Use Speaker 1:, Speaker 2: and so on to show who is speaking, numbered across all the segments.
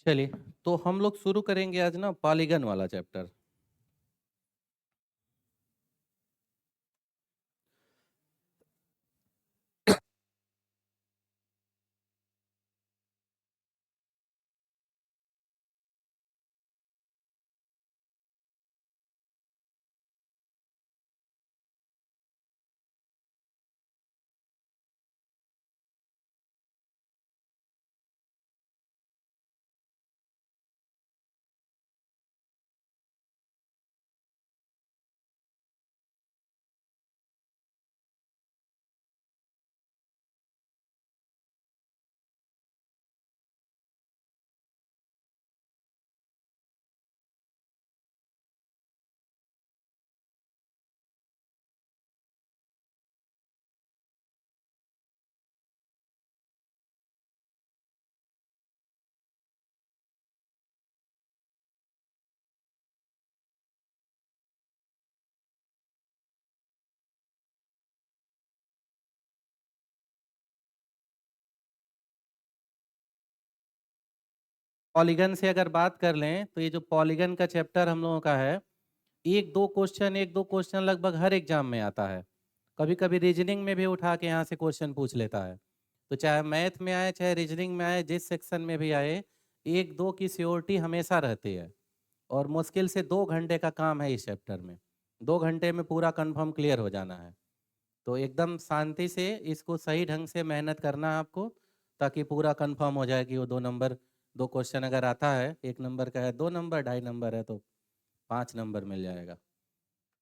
Speaker 1: चलिए, तो हम लोग शुरू करेंगे आज ना पॉलीगन वाला चैप्टर। पॉलीगन से अगर बात कर लें तो ये जो पॉलीगन का चैप्टर हम लोगों का है, एक दो क्वेश्चन लगभग हर एग्जाम में आता है। कभी कभी रीजनिंग में भी उठा के यहाँ से क्वेश्चन पूछ लेता है। तो चाहे मैथ में आए चाहे रीजनिंग में आए, जिस सेक्शन में भी आए, एक दो की श्योरिटी हमेशा रहती है। और मुश्किल से 2 घंटे का काम है इस चैप्टर में। 2 घंटे में पूरा कंफर्म क्लियर हो जाना है। तो एकदम शांति से इसको सही ढंग से मेहनत करना है आपको, ताकि पूरा कंफर्म हो जाए कि वो 2 नंबर, 2 क्वेश्चन अगर आता है, 1 नंबर का है 2 नंबर, 2.5 नंबर है तो 5 नंबर मिल जाएगा।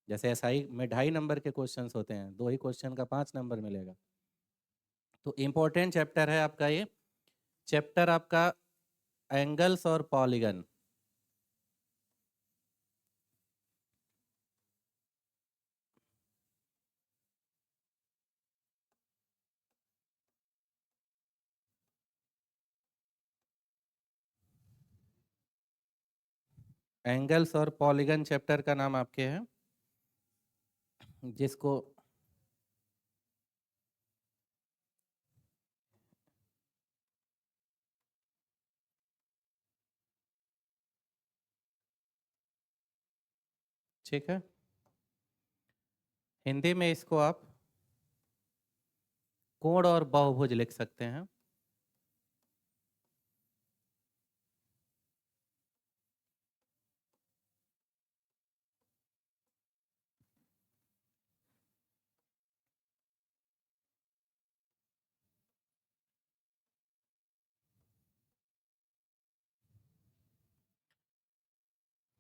Speaker 1: जैसे एसआई में 2.5 नंबर के क्वेश्चंस होते हैं, 2 ही क्वेश्चन का 5 नंबर मिलेगा। तो इम्पोर्टेंट चैप्टर है आपका ये चैप्टर, आपका एंगल्स और पॉलीगन। एंगल्स और पॉलीगन चैप्टर का नाम आपके है, जिसको ठीक है, हिंदी में इसको आप कोण और बहुभुज लिख सकते हैं।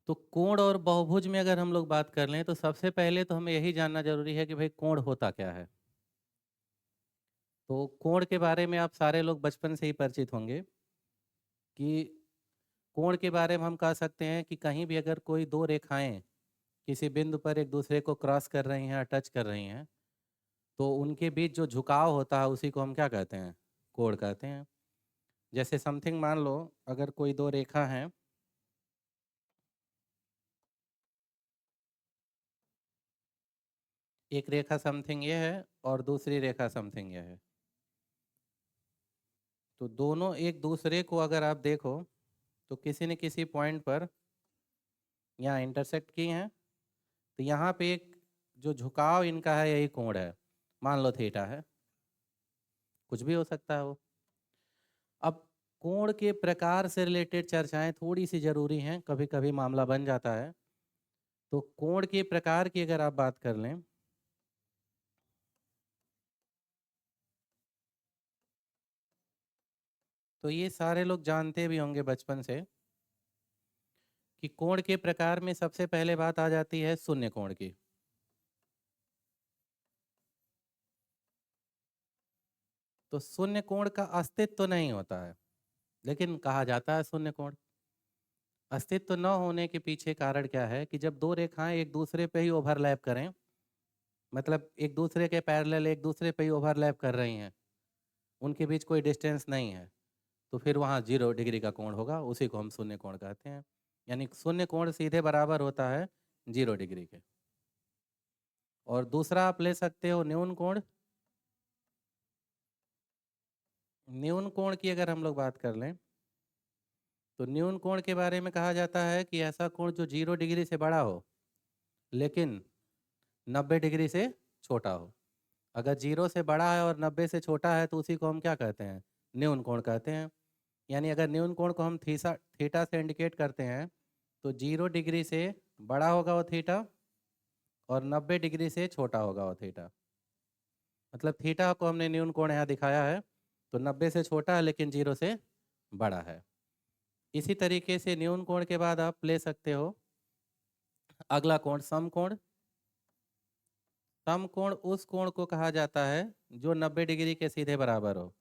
Speaker 1: तो कोण और बहुभुज में अगर हम लोग बात कर लें तो सबसे पहले तो हमें यही जानना जरूरी है कि भाई कोण होता क्या है। तो कोण के बारे में आप सारे लोग बचपन से ही परिचित होंगे कि कोण के बारे में हम कह सकते हैं कि कहीं भी अगर कोई दो रेखाएं किसी बिंदु पर एक दूसरे को क्रॉस कर रही हैं, टच कर रही हैं, तो उनके बीच जो झुकाव होता है उसी को हम क्या कहते हैं, कोण कहते हैं। जैसे समथिंग मान लो, अगर कोई दो रेखा हैं, एक रेखा समथिंग ये है और दूसरी रेखा समथिंग ये है, तो दोनों एक दूसरे को अगर आप देखो तो किसी न किसी पॉइंट पर यहाँ इंटरसेक्ट की हैं। तो यहाँ पे एक जो झुकाव इनका है यही कोण है, मान लो थीटा है, कुछ भी हो सकता है वो। अब कोण के प्रकार से रिलेटेड चर्चाएं थोड़ी सी जरूरी हैं, कभी कभी मामला बन जाता है। तो कोण के प्रकार की अगर आप बात कर लें तो ये सारे लोग जानते भी होंगे बचपन से कि कोण के प्रकार में सबसे पहले बात आ जाती है शून्य कोण की। तो शून्य कोण का अस्तित्व तो नहीं होता है, लेकिन कहा जाता है शून्य कोण। अस्तित्व न होने के पीछे कारण क्या है कि जब दो रेखाएं एक दूसरे पे ही ओवरलैप करें, मतलब एक दूसरे के पैरेलल एक दूसरे पे ही ओवरलैप कर रही हैं, उनके बीच कोई डिस्टेंस नहीं है, तो फिर वहाँ 0 डिग्री का कोण होगा, उसी को हम शून्य कोण कहते हैं। यानी शून्य कोण सीधे बराबर होता है 0 डिग्री के। और दूसरा आप ले सकते हो न्यून कोण। न्यून कोण की अगर हम लोग बात कर लें तो न्यून कोण के बारे में कहा जाता है कि ऐसा कोण जो 0 डिग्री से बड़ा हो लेकिन 90 डिग्री से छोटा हो। अगर 0 से बड़ा है और 90 से छोटा है तो उसी को हम क्या कहते हैं? न्यून कोण कहते हैं। यानी अगर न्यून कोण को हम थीटा से इंडिकेट करते हैं तो 0 डिग्री से बड़ा होगा वो थीटा और 90 डिग्री से छोटा होगा वो थीटा। मतलब थीटा को हमने न्यून कोण यहाँ दिखाया है तो 90 से छोटा है लेकिन 0 से बड़ा है। इसी तरीके से न्यून कोण के बाद आप ले सकते हो अगला कोण समकोण। समकोण उस कोण को कहा जाता है जो 90 डिग्री के सीधे बराबर हो।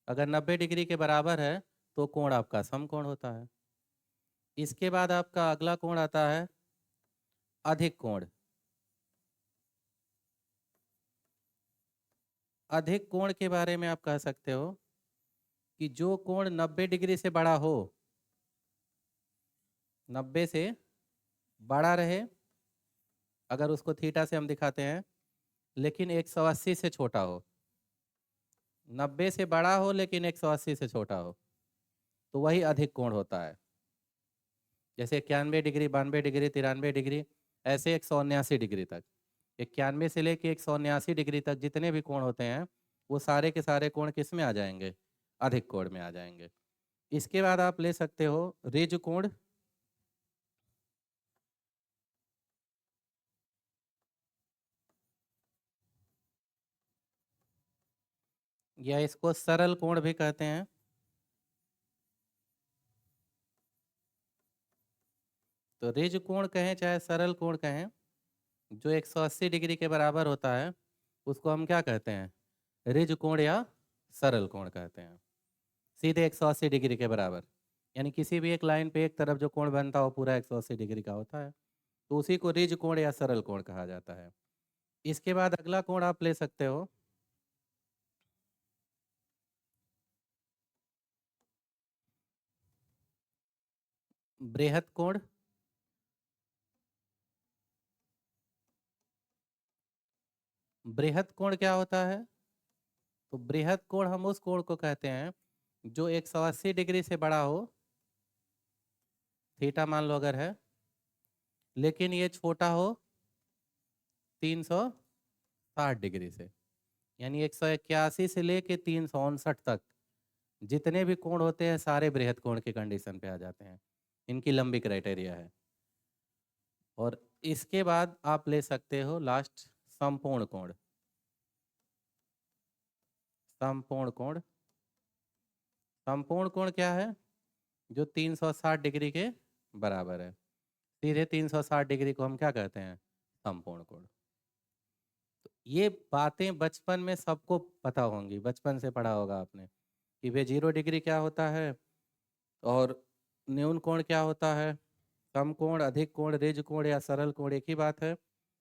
Speaker 1: अगर 90 डिग्री के बराबर है तो कोण आपका समकोण होता है। इसके बाद आपका अगला कोण आता है अधिक कोण। अधिक कोण के बारे में आप कह सकते हो कि जो कोण 90 डिग्री से बड़ा हो, 90 से बड़ा रहे, अगर उसको थीटा से हम दिखाते हैं, लेकिन 180 से छोटा हो। 90 से बड़ा हो लेकिन 180 से छोटा हो तो वही अधिक कोण होता है। जैसे 91 डिग्री, 92 डिग्री, 93 डिग्री, ऐसे 179 डिग्री तक। 91 से लेके 179 डिग्री तक जितने भी कोण होते हैं वो सारे के सारे कोण किस में आ जाएंगे? अधिक कोण में आ जाएंगे। इसके बाद आप ले सकते हो ऋज कोण। या इसको सरल कोण भी कहते हैं। तो ऋज कोण कहें चाहे सरल कोण कहें, जो 180 डिग्री के बराबर होता है उसको हम क्या कहते हैं? ऋज कोण या सरल कोण कहते हैं। सीधे 180 डिग्री के बराबर, यानी किसी भी एक लाइन पे एक तरफ जो कोण बनता हो पूरा 180 डिग्री का होता है, तो उसी को ऋज कोण या सरल कोण कहा जाता है। इसके बाद अगला कोण आप ले सकते हो बृहत कोण। बृहत कोण क्या होता है? तो बृहत कोण हम उस कोण को कहते हैं जो 180 डिग्री से बड़ा हो, थीटा मान लो अगर है, लेकिन ये छोटा हो 360 डिग्री से। यानी 181 से लेके 359 तक जितने भी कोण होते हैं सारे बृहत कोण के कंडीशन पे आ जाते हैं। इनकी लंबी क्राइटेरिया है। और इसके बाद आप ले सकते हो लास्ट समपूर्ण कोण। समपूर्ण कोण, समपूर्ण कोण क्या है? जो 360 डिग्री के बराबर है। सीधे 360 डिग्री को हम क्या कहते हैं? समपूर्ण कोण। तो ये बातें बचपन में सबको पता होंगी, बचपन से पढ़ा होगा आपने कि वे 0 डिग्री क्या होता है और न्यून कोण क्या होता है, समकोण, अधिक कोण, ऋज कोण या सरल कोण एक ही बात है।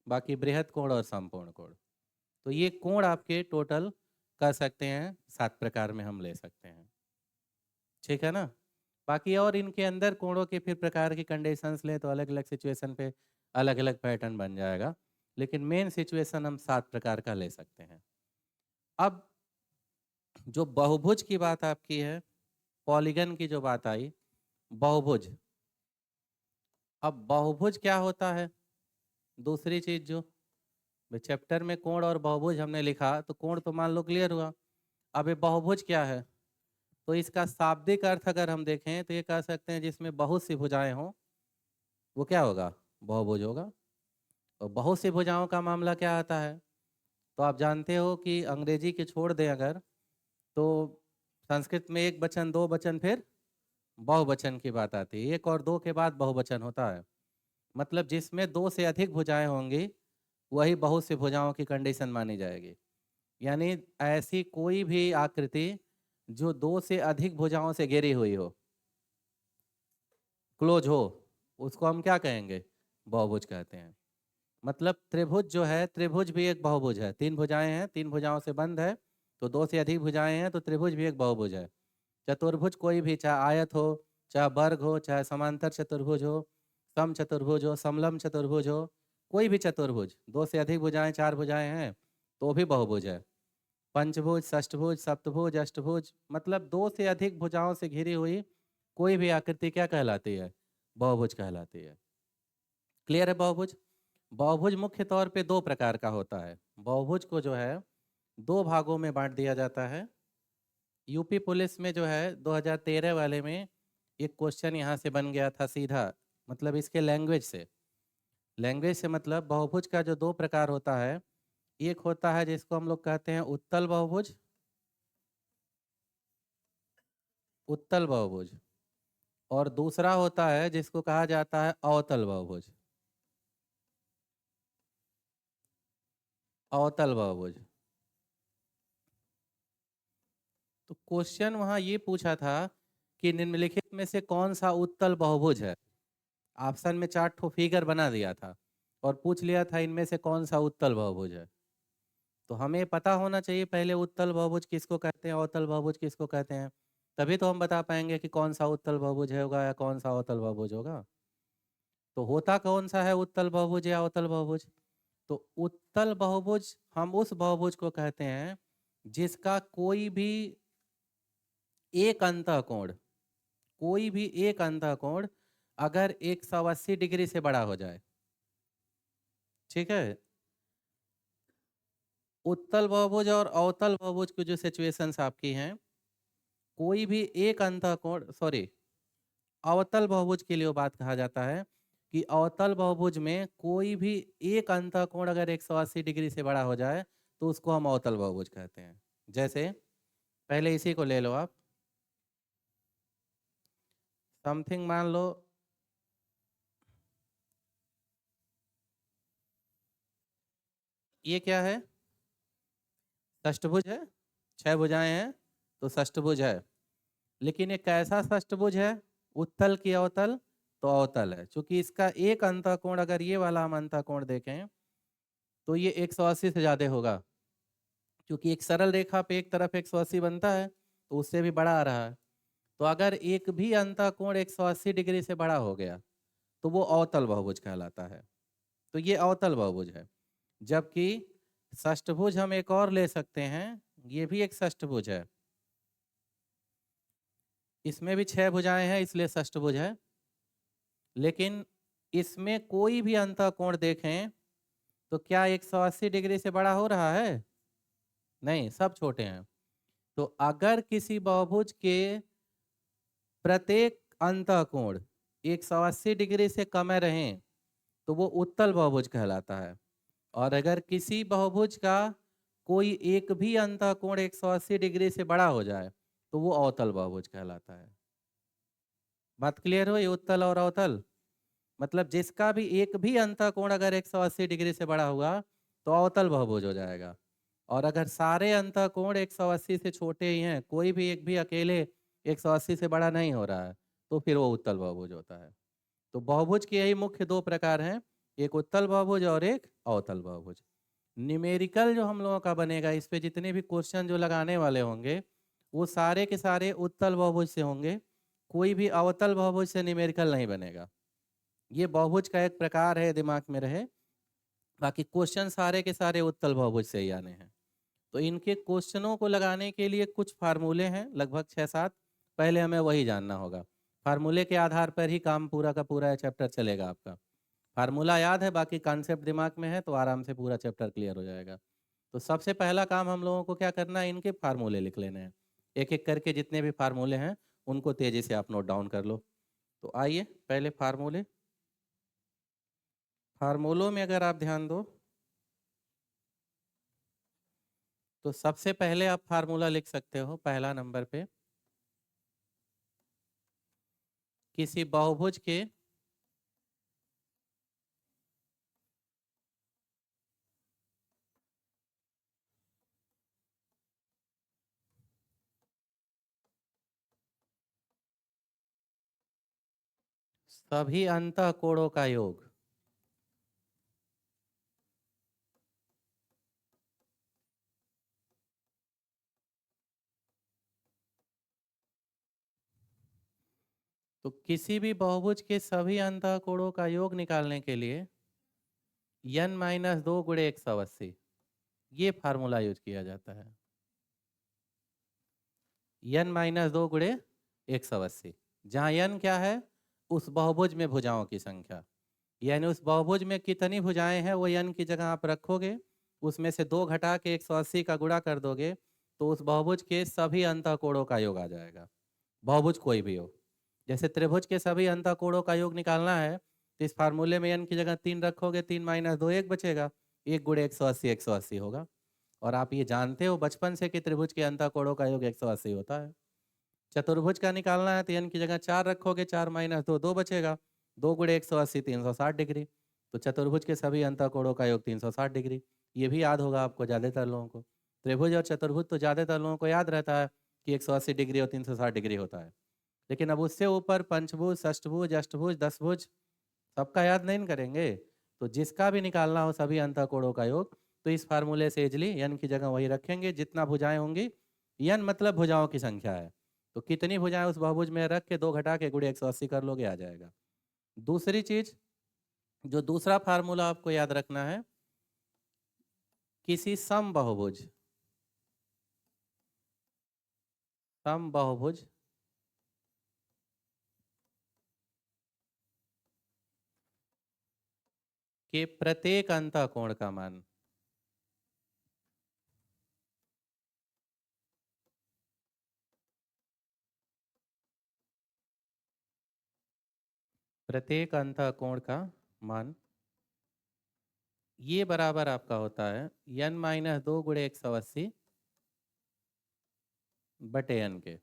Speaker 1: बाकी बृहत कोण और समपूर्ण कोण। तो ये कोण आपके टोटल कर सकते हैं 7 प्रकार में हम ले सकते हैं। ठीक है ना? बाकी और इनके अंदर कोणों के फिर प्रकार की कंडीशंस लें तो अलग अलग सिचुएशन पे अलग अलग पैटर्न बन जाएगा, लेकिन मेन सिचुएशन हम 7 प्रकार का ले सकते हैं। अब जो बहुभुज की बात आपकी है, पॉलीगन की जो बात आई, बहुभुज। अब बहुभुज क्या होता है? दूसरी चीज जो चैप्टर में कोण और बहुभुज हमने लिखा तो कोण तो मान लो क्लियर हुआ। अब ये बहुभुज क्या है? तो इसका शाब्दिक अर्थ अगर हम देखें तो ये कह सकते हैं जिसमें बहुत सी भुजाएं हों वो क्या होगा? बहुभुज होगा। और बहुत सी भुजाओं का मामला क्या आता है? तो आप जानते हो कि अंग्रेजी के छोड़ दें अगर, तो संस्कृत में एक वचन, दो वचन, फिर बहुवचन की बात आती है। एक और दो के बाद बहुवचन होता है। मतलब जिसमें दो से अधिक भुजाएं होंगी वही बहुत सी भुजाओं की कंडीशन मानी जाएगी। यानी ऐसी कोई भी आकृति जो दो से अधिक भुजाओं से घिरी हुई हो, क्लोज हो, उसको हम क्या कहेंगे? बहुभुज कहते हैं। मतलब त्रिभुज जो है, त्रिभुज भी एक बहुभुज है। 3 भुजाएं हैं, 3 भुजाओं से बंद है, तो दो से अधिक भुजाएं हैं तो त्रिभुज भी एक बहुभुज है। चतुर्भुज कोई भी, चाहे आयत हो, चाहे वर्ग हो, चाहे समांतर चतुर्भुज हो, सम चतुर्भुज हो, समलम चतुर्भुज हो, कोई भी चतुर्भुज, दो से अधिक भुजाएं, 4 भुजाएं हैं तो भी बहुभुज है। पंचभुज, षष्ठभुज, सप्तभुज, अष्टभुज, मतलब दो से अधिक भुजाओं से घिरी हुई कोई भी आकृति क्या कहलाती है? बहुभुज कहलाती है। क्लियर है बहुभुज? बहुभुज मुख्य तौर पे दो प्रकार का होता है। बहुभुज को जो है दो भागों में बांट दिया जाता है। यूपी पुलिस में जो है 2013 वाले में एक क्वेश्चन यहाँ से बन गया था सीधा, मतलब इसके लैंग्वेज से मतलब बहुभुज का जो दो प्रकार होता है, एक होता है जिसको हम लोग कहते हैं उत्तल बहुभुज, उत्तल बहुभुज, और दूसरा होता है जिसको कहा जाता है अवतल बहुभुज, अवतल बहुभुज। तो क्वेश्चन वहाँ ये पूछा था कि निम्नलिखित में से कौन सा उत्तल बहुभुज है। ऑप्शन में 4 ठो फिगर बना दिया था और पूछ लिया था इनमें से कौन सा उत्तल बहुभुज है। तो हमें पता होना चाहिए पहले उत्तल बहुभुज किसको कहते हैं, अवतल बहुभुज किसको कहते हैं, तभी तो हम बता पाएंगे कि कौन सा उत्तल बहुभुज होगा या कौन सा अवतल बहुभुज होगा। तो होता कौन सा है उत्तल बहुभुज या अवतल बहुभुज? तो उत्तल बहुभुज हम उस बहुभुज को कहते हैं जिसका कोई भी एक अंतःकोण, कोई भी एक अंतःकोण अगर 180 डिग्री से बड़ा हो जाए। ठीक है, उत्तल बहुभुज और अवतल बहुभुज की जो सिचुएशंस आपकी हैं, कोई भी एक अंतःकोण, सॉरी, अवतल बहुभुज के लिए वो बात कहा जाता है कि अवतल बहुभुज में कोई भी एक अंतःकोण अगर 180 डिग्री से बड़ा हो जाए तो उसको हम अवतल बहुभुज कहते हैं। जैसे पहले इसी को ले लो आप, समथिंग मान लो ये क्या है, षष्ठभुज है, 6 भुजाएं हैं तो षष्ठभुज है। लेकिन ये कैसा षष्ठभुज है, उत्तल की अवतल? तो अवतल है, क्योंकि इसका एक अंतःकोण अगर ये वाला हम अंतःकोण देखें तो ये 180 से ज़्यादा होगा, क्योंकि एक सरल रेखा पे एक तरफ 180 बनता है तो उससे भी बड़ा आ रहा है। तो अगर एक भी अंतःकोण 180 डिग्री से बड़ा हो गया तो वो अवतल बहुभुज कहलाता है। तो ये अवतल बहुभुज है। जबकि षष्ठभुज हम एक और ले सकते हैं, ये भी एक षष्ठभुज है, इसमें भी 6 भुजाएं हैं इसलिए षष्ठभुज है। लेकिन इसमें कोई भी अंतःकोण देखें तो क्या 180 डिग्री से बड़ा हो रहा है? नहीं, सब छोटे हैं। तो अगर किसी बहुभुज के प्रत्येक अंतःकोण 180 डिग्री से कम रहें तो वो उत्तल बहुभुज कहलाता है, और अगर किसी बहुभुज का कोई एक भी अंतःकोण 180 डिग्री से बड़ा हो जाए तो वो अवतल बहुभुज कहलाता है। बात क्लियर हुई? उत्तल और अवतल मतलब जिसका भी एक भी अंतःकोण अगर 180 डिग्री से बड़ा हुआ तो अवतल बहुभुज हो जाएगा, और अगर सारे अंतःकोण 180 से छोटे ही हैं, कोई भी एक भी अकेले 180 से बड़ा नहीं हो रहा है, तो फिर वो उत्तल बहुभुज होता है। तो बहुभुज के यही मुख्य दो प्रकार हैं, एक उत्तल बहुभुज और एक अवतल बहुभुज। न्यूमेरिकल जो हम लोगों का बनेगा, इस पे जितने भी क्वेश्चन जो लगाने वाले होंगे वो सारे के सारे उत्तल बहुभुज से होंगे, कोई भी अवतल बहुभुज से न्यूमेरिकल नहीं बनेगा। ये बहुभुज का एक प्रकार है, दिमाग में रहे। बाकी क्वेश्चन सारे के सारे उत्तल बहुभुज से ही आने हैं। तो इनके क्वेश्चनों को लगाने के लिए कुछ फार्मूले हैं, लगभग 6-7, पहले हमें वही जानना होगा। फार्मूले के आधार पर ही काम पूरा का पूरा चैप्टर चलेगा आपका। फार्मूला याद है, बाकी कॉन्सेप्ट दिमाग में है तो आराम से पूरा चैप्टर क्लियर हो जाएगा। तो सबसे पहला काम हम लोगों को क्या करना है, इनके फार्मूले लिख लेने हैं। एक एक करके जितने भी फार्मूले हैं उनको तेजी से आप नोट डाउन कर लो। तो आइए पहले फार्मूले, फार्मूलों में अगर आप ध्यान दो तो सबसे पहले आप फार्मूला लिख सकते हो पहला नंबर पे, किसी बहुभुज के सभी अंतःकोणों का योग। तो किसी भी बहुभुज के सभी अंतःकोणों का योग निकालने के लिए n-2 गुणे 180, ये फार्मूला यूज किया जाता है। n-2 गुणे 180, जहाँ n क्या है, उस बहुभुज में भुजाओं की संख्या, यानी उस बहुभुज में कितनी भुजाएं हैं वो n की जगह आप रखोगे, उसमें से 2 घटा के 180 का गुणा कर दोगे तो उस बहुभुज के सभी अंतःकोणों का योग आ जाएगा। बहुभुज कोई भी हो, जैसे त्रिभुज के सभी अंतःकोणों का योग निकालना है तो इस फार्मूले में n की जगह 3 रखोगे, 3 माइनस 2 1 बचेगा, 1 गुणे 180 180 होगा। और आप ये जानते हो बचपन से कि त्रिभुज के अंतःकोणों का योग 180 होता है। चतुर्भुज का निकालना है तो n की जगह 4 रखोगे, 4 माइनस 2 2 बचेगा, 2 गुणे 180 360 डिग्री। तो चतुर्भुज के सभी अंतःकोणों का योग 360 डिग्री। ये भी याद होगा आपको ज़्यादातर लोगों को। त्रिभुज और चतुर्भुज तो ज़्यादातर लोगों को याद रहता है कि 180 डिग्री और 360 डिग्री होता है, लेकिन अब उससे ऊपर पंचभुज, षष्ठभुज, अष्टभुज, दसभुज सबका याद नहीं करेंगे। तो जिसका भी निकालना हो सभी अंतःकोणों का योग तो इस फार्मूले से इजली n की जगह वही रखेंगे, जितना भुजाएं होंगी, n मतलब भुजाओं की संख्या है, तो कितनी भुजाएं उस बहुभुज में रख के 2 घटा के गुणे 180 कर लोगे, आ जाएगा। दूसरी चीज, जो दूसरा फार्मूला आपको याद रखना है, किसी समबाहुभुज के प्रत्येक अंतःकोण का मान, प्रत्येक अंतःकोण का मान ये बराबर आपका होता है n माइनस 2 गुणे 180 बटे n के।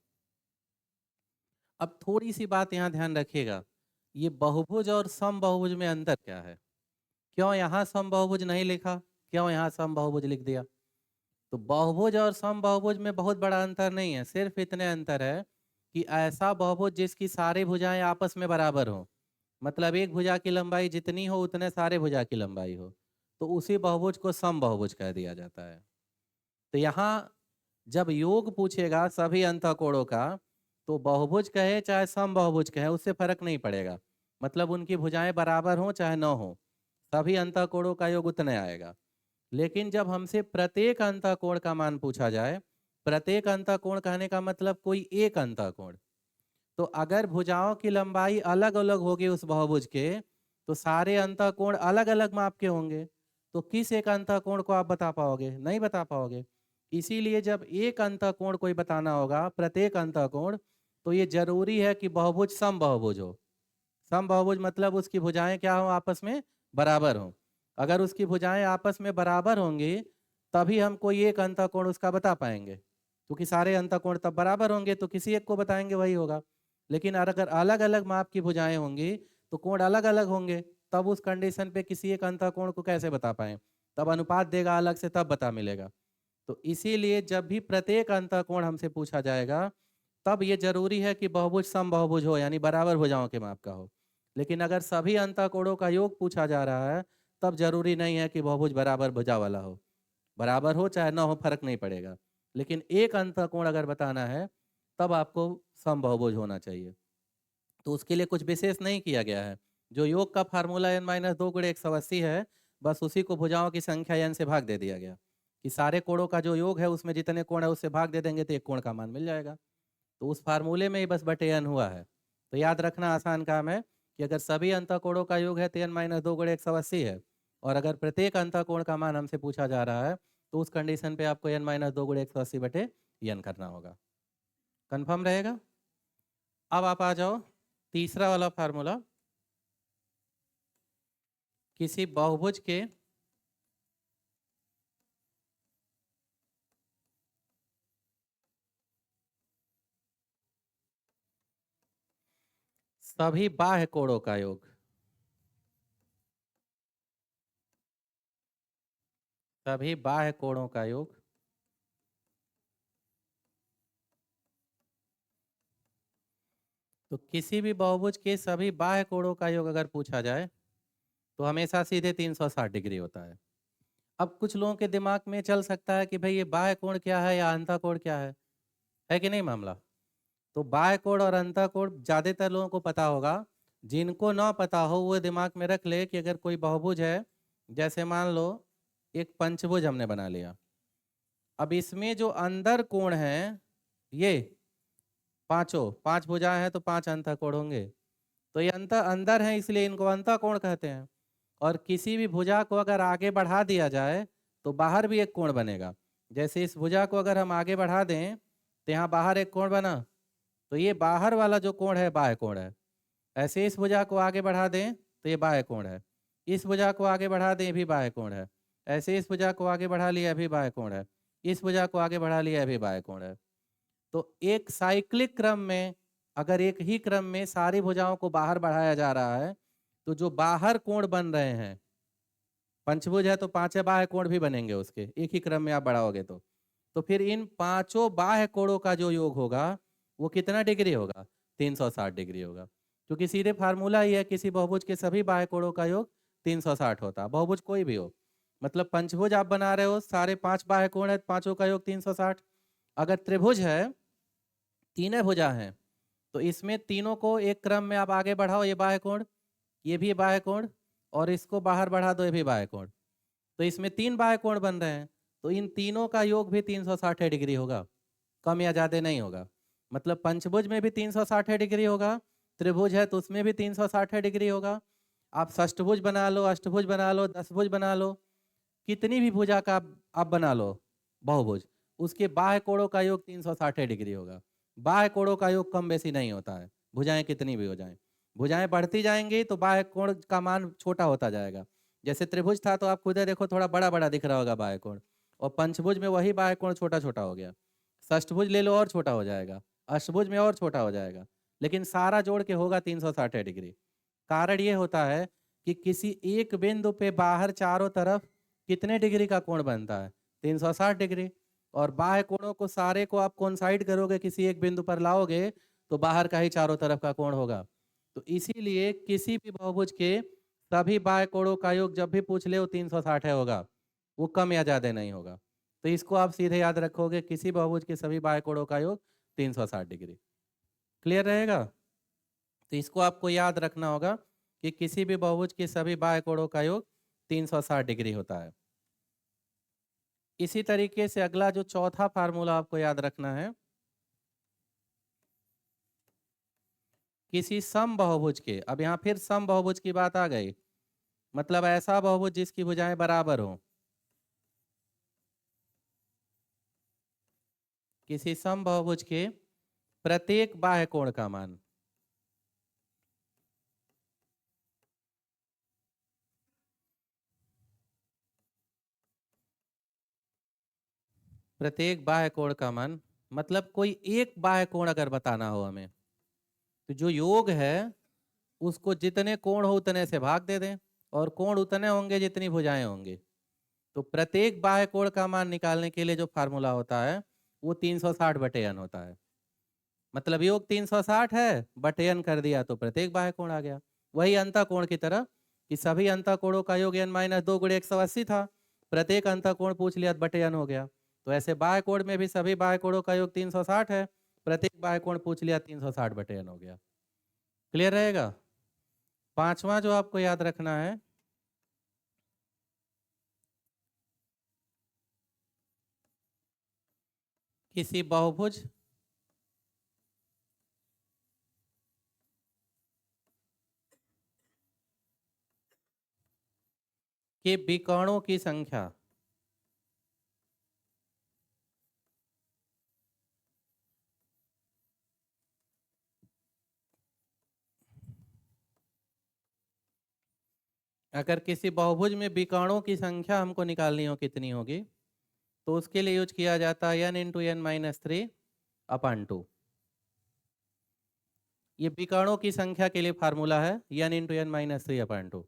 Speaker 1: अब थोड़ी सी बात यहाँ ध्यान रखिएगा, ये बहुभुज और समबाहुभुज में अंतर क्या है? क्यों यहाँ समबाहुभुज नहीं लिखा, क्यों यहाँ समबाहुभुज लिख दिया? तो बहुभुज और समबाहुभुज में बहुत बड़ा अंतर नहीं है, सिर्फ इतने अंतर है कि ऐसा बहुभुज जिसकी सारी भुजाएं आपस में बराबर हो, मतलब एक भुजा की लंबाई जितनी हो उतने सारे भुजा की लंबाई हो, तो उसी बहुभुज को समबाहुभुज कह दिया जाता है। तो यहाँ जब योग पूछेगा सभी अंतःकोणों का, तो बहुभुज कहे चाहे समबाहुभुज कहे उससे फर्क नहीं पड़ेगा, मतलब उनकी भुजाएं बराबर हो चाहे न हो, सभी अंतःकोणों का योग उतने आएगा। लेकिन जब हमसे प्रत्येक अंतःकोण का मान पूछा जाए, प्रत्येक अंतःकोण कहने का मतलब कोई एक अंतःकोण, तो अगर भुजाओं की लंबाई अलग अलग होगी उस बहुभुज के, तो सारे अंतःकोण अलग अलग माप के होंगे, तो किस एक अंतःकोण को आप बता पाओगे? नहीं बता पाओगे। इसीलिए जब एक अंतःकोण कोई बताना होगा, प्रत्येक अंतःकोण, तो ये जरूरी है कि बहुभुज समबाहुभुज हो। समबाहुभुज मतलब उसकी भुजाएं क्या हो, आपस में बराबर हो। अगर उसकी भुजाएं आपस में बराबर होंगी तभी हम कोई एक अंतःकोण उसका बता पाएंगे, क्योंकि सारे अंतःकोण तब बराबर होंगे तो किसी एक को बताएंगे वही होगा। लेकिन अगर अलग अलग माप की भुजाएं होंगी तो कोण अलग अलग होंगे, तब उस कंडीशन पे किसी एक अंतःकोण को कैसे बता पाए? तब अनुपात देगा अलग से, तब बता मिलेगा। तो इसीलिए जब भी प्रत्येक अंतःकोण हमसे पूछा जाएगा तब ये जरूरी है कि बहुभुज समबाहुभुज हो, यानी बराबर भुजाओं के माप का हो। लेकिन अगर सभी अंतःकोणों का योग पूछा जा रहा है तब जरूरी नहीं है कि बहुभुज बराबर भुजा वाला हो, बराबर हो चाहे ना हो फर्क नहीं पड़ेगा। लेकिन एक अंतःकोण अगर बताना है तब आपको समबाहुभुज होना चाहिए। तो उसके लिए कुछ विशेष नहीं किया गया है, जो योग का फार्मूला n माइनस 2 गुणे 180 है, बस उसी को भुजाओं की संख्या n से भाग दे दिया गया कि सारे कोणों का जो योग है उसमें जितने कोण है उससे भाग दे देंगे तो एक कोण का मान मिल जाएगा। तो उस फार्मूले में ही बस बटे n हुआ है। तो याद रखना आसान काम है कि अगर सभी अंतःकोणों का योग है तो n माइनस 2 गुणे 180 है, और अगर प्रत्येक अंतःकोण का मान हमसे पूछा जा रहा है तो उस कंडीशन पे आपको n माइनस 2 गुणे 180 बटे n करना होगा। कन्फर्म रहेगा? अब आप आ जाओ तीसरा वाला फार्मूला, किसी बहुभुज के सभी बाह्य कोणों का योग, सभी बाह्य कोणों का योग तो किसी भी बहुभुज के सभी बाह्य कोणों का योग अगर पूछा जाए तो हमेशा सीधे 360 डिग्री होता है। अब कुछ लोगों के दिमाग में चल सकता है कि भाई ये बाह्य कोण क्या है या अंतःकोण क्या है कि नहीं मामला? तो बाह्य कोण और अंतःकोण ज्यादातर लोगों को पता होगा, जिनको ना पता हो वो दिमाग में रख ले कि अगर कोई बहुभुज है, जैसे मान लो एक पंचभुज हमने बना लिया, अब इसमें जो अंदर कोण है ये पांचों, 5 भुजाएं हैं तो 5 अंतःकोण होंगे। तो ये अंदर है इसलिए इनको अंतःकोण कहते हैं। और किसी भी भुजा को अगर आगे बढ़ा दिया जाए तो बाहर भी एक कोण बनेगा। जैसे इस भुजा को अगर हम आगे बढ़ा दें तो यहाँ बाहर एक कोण बना, तो ये बाहर वाला जो कोण है बाह्य कोण है। ऐसे इस भुजा को आगे बढ़ा दें तो ये बाह्य कोण है। इस भुजा को आगे बढ़ा दें भी बाह्य कोण है। ऐसे इस भुजा को आगे बढ़ा लिया भी बाह्य कोण है। इस भुजा को आगे बढ़ा लिया भी बाह्य कोण है। तो एक साइक्लिक क्रम में अगर एक ही क्रम में सारी भुजाओं को बाहर बढ़ाया जा रहा है तो जो बाहर कोण बन रहे हैं, पंचभुज है तो पांचों बाह्य कोण भी बनेंगे उसके, एक ही क्रम में आप बढ़ाओगे तो फिर इन पांचों बाह्य कोणों का जो योग होगा वो कितना डिग्री होगा? 360 डिग्री होगा। क्योंकि सीधे फार्मूला ही है, किसी बहुभुज के सभी बाह्य कोणों का योग 360 होता है, बहुभुज कोई भी हो। मतलब पंचभुज आप बना रहे हो, सारे 5 बाह्य कोण है, पांचों का योग 360। अगर त्रिभुज है, तीनों भुजा हैं, तो इसमें तीनों को एक क्रम में आप आगे बढ़ाओ, ये बाह्य कोण, ये भी बाह्य कोण, और इसको बाहर बढ़ा दो, ये भी बाह्य कोण। तो इसमें 3 बाह्य कोण बन रहे हैं, तो इन तीनों का योग भी 360 डिग्री होगा, कम या ज्यादा नहीं होगा। मतलब पंचभुज में भी 360 डिग्री होगा, त्रिभुज है तो उसमें भी 360 डिग्री होगा। आप षष्ठभुज बना लो, अष्टभुज बना लो, दसभुज बना लो, कितनी भी भुजा का आप बना लो बहुभुज, उसके बाह्य कोणों का योग 360 डिग्री होगा। बाह्य कोणों का योग कम बेसी नहीं होता है, भुजाएं कितनी भी हो जाएं। भुजाएं बढ़ती जाएंगी तो बाह्य कोण का मान छोटा होता जाएगा। जैसे त्रिभुज था तो आप खुद देखो थोड़ा बड़ा बड़ा दिख रहा होगा बाह्य कोण, और पंचभुज में वही बाह्य कोण छोटा छोटा हो गया। षष्ठभुज ले लो और छोटा हो जाएगा, अष्टभुज में और छोटा हो जाएगा, लेकिन सारा जोड़ के होगा 360 डिग्री। कारण ये होता है कि किसी एक बिंदु पे बाहर चारों तरफ कितने डिग्री का कोण बनता है? 360 डिग्री। और बाह्य कोणों को सारे को आप कोइंसाइड करोगे, किसी एक बिंदु पर लाओगे तो बाहर का ही चारों तरफ का कोण होगा। तो इसीलिए किसी भी बहुभुज के सभी बाह्य कोणों का योग जब भी पूछ ले वो 360 होगा, वो कम या ज्यादा नहीं होगा। तो इसको आप सीधे याद रखोगे, किसी बहुभुज के सभी बाह्य कोणों का योग 360 डिग्री। क्लियर रहेगा? तो इसको आपको याद रखना होगा कि किसी भी बहुभुज के सभी बाह्य कोणों का योग 360 डिग्री होता है। इसी तरीके से अगला जो चौथा फार्मूला आपको याद रखना है, किसी सम बहुभुज के, अब यहाँ फिर सम बहुभुज की बात आ गई, मतलब ऐसा बहुभुज जिसकी भुजाएं बराबर हो। किसी सम बहुभुज के प्रत्येक बाह्य कोण का मान, प्रत्येक बाह्य कोण का मान मतलब कोई एक बाह्य कोण अगर बताना हो हमें, तो जो योग है उसको जितने कोण हो उतने से भाग दे दें, और कोण उतने होंगे जितनी भुजाएं होंगी। तो प्रत्येक बाह्य कोण का मान निकालने के लिए जो फार्मूला होता है वो 360 बटे n होता है। मतलब योग 360 है, बटे n कर दिया तो प्रत्येक बाह्य कोण आ गया। वही अंतः कोण की तरह कि सभी अंतः कोणों का योग n-2 गुणे 180 था, प्रत्येक अंतः कोण पूछ लिया बटे n हो गया। तो ऐसे बाह्य कोण में भी सभी बाह्य कोणों का योग 360 है, प्रत्येक बाह्य कोण पूछ लिया 360 बटे n हो गया। क्लियर रहेगा? पांचवा जो आपको याद रखना है, किसी बहुभुज के विकर्णों की संख्या अगर किसी बहुभुज में विकर्णों की संख्या हमको निकालनी हो कितनी होगी, तो उसके लिए यूज किया जाता है n इंटू एन माइनस 3 अपन 2। ये विकर्णों की संख्या के लिए फार्मूला है n इंटू एन माइनस 3 अपन 2,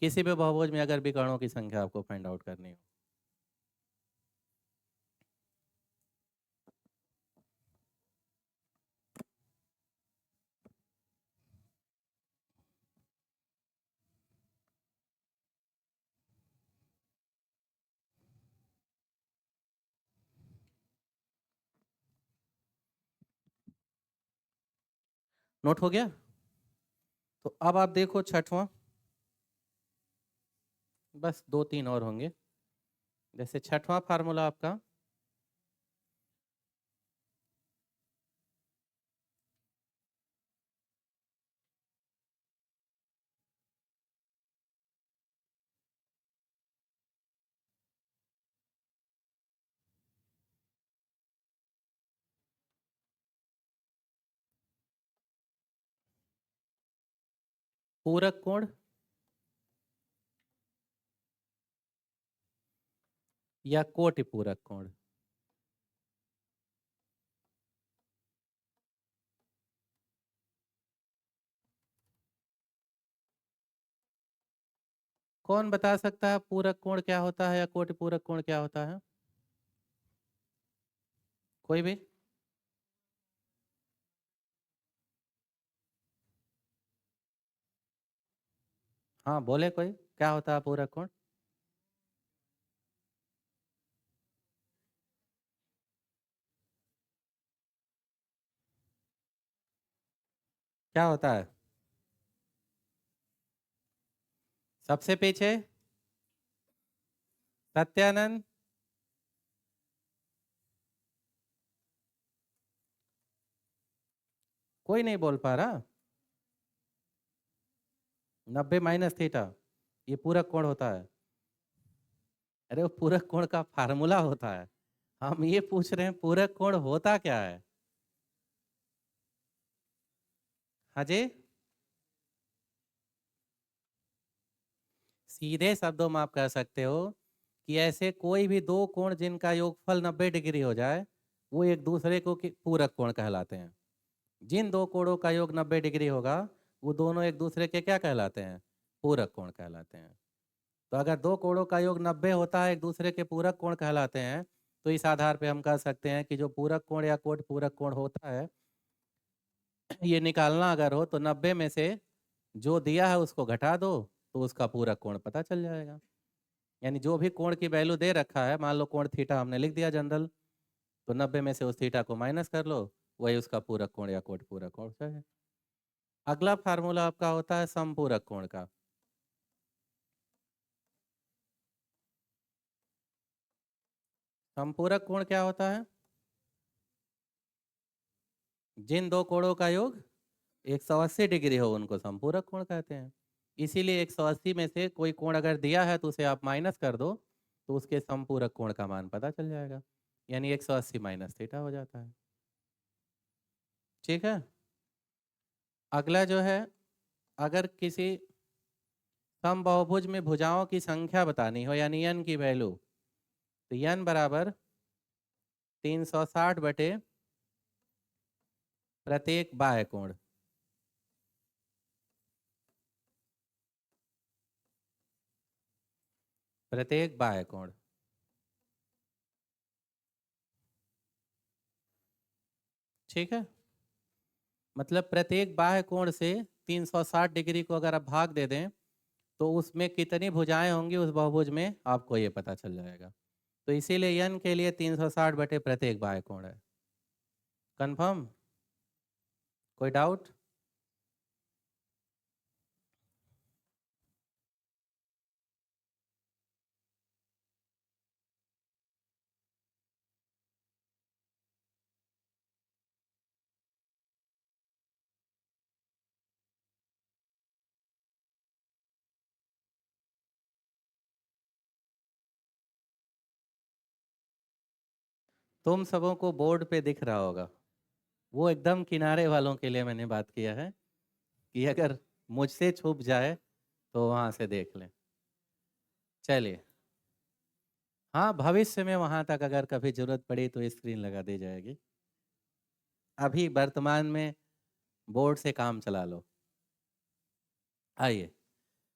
Speaker 1: किसी भी बहुभुज में अगर विकर्णों की संख्या आपको फाइंड आउट करनी हो। नोट हो गया? तो अब आप देखो छठवां, बस 2-3 और होंगे। जैसे छठवां फार्मूला आपका पूरक कोण या कोटि पूरक कोण? कौन बता सकता है पूरक कोण क्या होता है या कोटि पूरक कोण क्या होता है? कोई भी? हाँ बोले कोई, क्या होता है पूरक कोण? क्या होता है? सबसे पीछे सत्यानंद। कोई नहीं बोल पा रहा। 90 - थीटा, ये पूरक कोण होता है। अरे वो पूरक कोण का फार्मूला होता है। हम ये पूछ रहे हैं पूरक कोण होता क्या है। हाँ जी। सीधे शब्दों में आप कह सकते हो कि ऐसे कोई भी दो कोण जिनका योगफल 90 डिग्री हो जाए वो एक दूसरे को पूरक कोण कहलाते हैं। जिन दो कोणों का योग 90 डिग्री होगा वो दोनों एक दूसरे के क्या कहलाते हैं? पूरक कोण कहलाते हैं। तो अगर दो कोणों का योग 90 होता है एक दूसरे के पूरक कोण कहलाते हैं, तो इस आधार पे हम कह सकते हैं कि जो पूरक कोण या कोटि पूरक कोण होता है ये निकालना अगर हो तो 90 में से जो दिया है उसको घटा दो तो उसका पूरक कोण पता चल जाएगा। यानी जो भी कोण की वैल्यू दे रखा है, मान लो कोण थीटा हमने लिख दिया जनरल, तो 90 में से उस थीटा को माइनस कर लो, वही उसका पूरक कोण या कोटि पूरक कोण है। अगला फार्मूला आपका होता है समपूरक कोण का। समपूरक कोण क्या होता है? जिन दो कोणों का योग 180 डिग्री हो उनको समपूरक कोण कहते हैं। इसीलिए 180 में से कोई कोण अगर दिया है तो उसे आप माइनस कर दो तो उसके समपूरक कोण का मान पता चल जाएगा। यानी 180 - थीटा हो जाता है। ठीक है। अगला जो है, अगर किसी समबाहुभुज में भुजाओं की संख्या बतानी हो यानी n की वैल्यू, तो n बराबर 360 बटे प्रत्येक बाह्य कोण। प्रत्येक बाह्य कोण। ठीक है। मतलब प्रत्येक बाह्य कोण से 360 डिग्री को अगर आप भाग दे दें तो उसमें कितनी भुजाएं होंगी उस बहुभुज में आपको ये पता चल जाएगा। तो इसीलिए n के लिए 360 बटे प्रत्येक बाह्य कोण है। कंफर्म? कोई डाउट? तुम सबों को बोर्ड पे दिख रहा होगा, वो एकदम किनारे वालों के लिए मैंने बात किया है कि अगर मुझसे छुप जाए तो वहां से देख लें। चलिए, हाँ भविष्य में वहां तक अगर कभी जरूरत पड़ी तो स्क्रीन लगा दी जाएगी। अभी वर्तमान में बोर्ड से काम चला लो। आइए,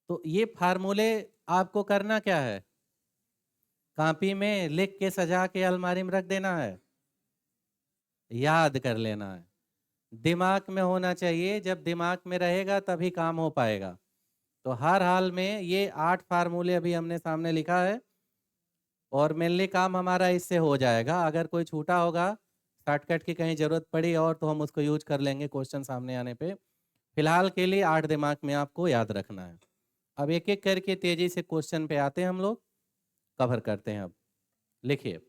Speaker 1: तो ये फार्मूले आपको करना क्या है? कॉपी में लिख के सजा के अलमारी में रख देना है, याद कर लेना है। दिमाग में होना चाहिए, जब दिमाग में रहेगा तभी काम हो पाएगा। तो हर हाल में ये 8 फार्मूले अभी हमने सामने लिखा है और मेनली काम हमारा इससे हो जाएगा। अगर कोई छूटा होगा, शॉर्टकट की कहीं जरूरत पड़ी और तो हम उसको यूज कर लेंगे क्वेश्चन सामने आने पे। फिलहाल के लिए 8 दिमाग में आपको याद रखना है। अब एक एक करके तेजी से क्वेश्चन पे आते हैं, हम लोग कवर करते हैं। अब लिखिए,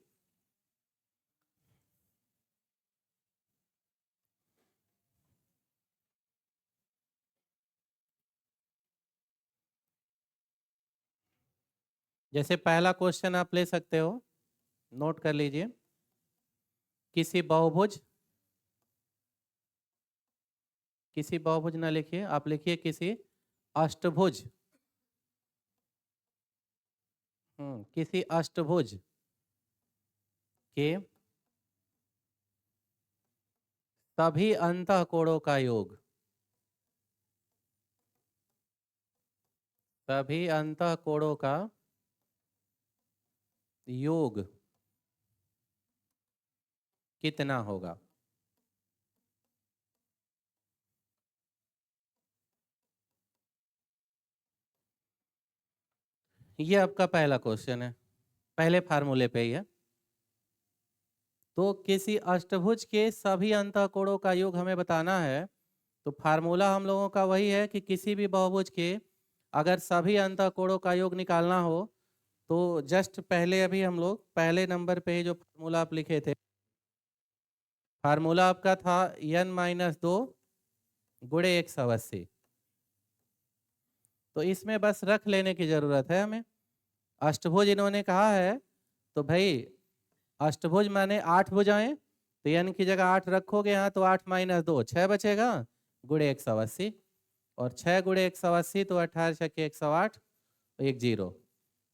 Speaker 1: जैसे पहला क्वेश्चन आप ले सकते हो, नोट कर लीजिए। किसी बहुभुज, किसी बहुभुज ना लिखिए, आप लिखिए किसी अष्टभुज, किसी अष्टभुज के सभी अंतःकोणों का योग, सभी अंतःकोणों का योग कितना होगा? ये आपका पहला क्वेश्चन है, पहले फार्मूले पे ही है। तो किसी अष्टभुज के सभी अंतःकोणों का योग हमें बताना है, तो फार्मूला हम लोगों का वही है कि किसी भी बहुभुज के अगर सभी अंतःकोणों का योग निकालना हो तो जस्ट पहले अभी हम लोग पहले नंबर पे ही जो फार्मूला आप लिखे थे, फार्मूला आपका था n-2 गुणे 180। तो इसमें बस रख लेने की जरूरत है हमें। अष्टभुज इन्होंने कहा है, तो भाई अष्टभुज माने 8 भुजाएं, तो n की जगह 8 रखोगे यहाँ तो 8-2 6 बचेगा गुणे 180, और 6 गुणे 180 तो 18 × 108 एक जीरो,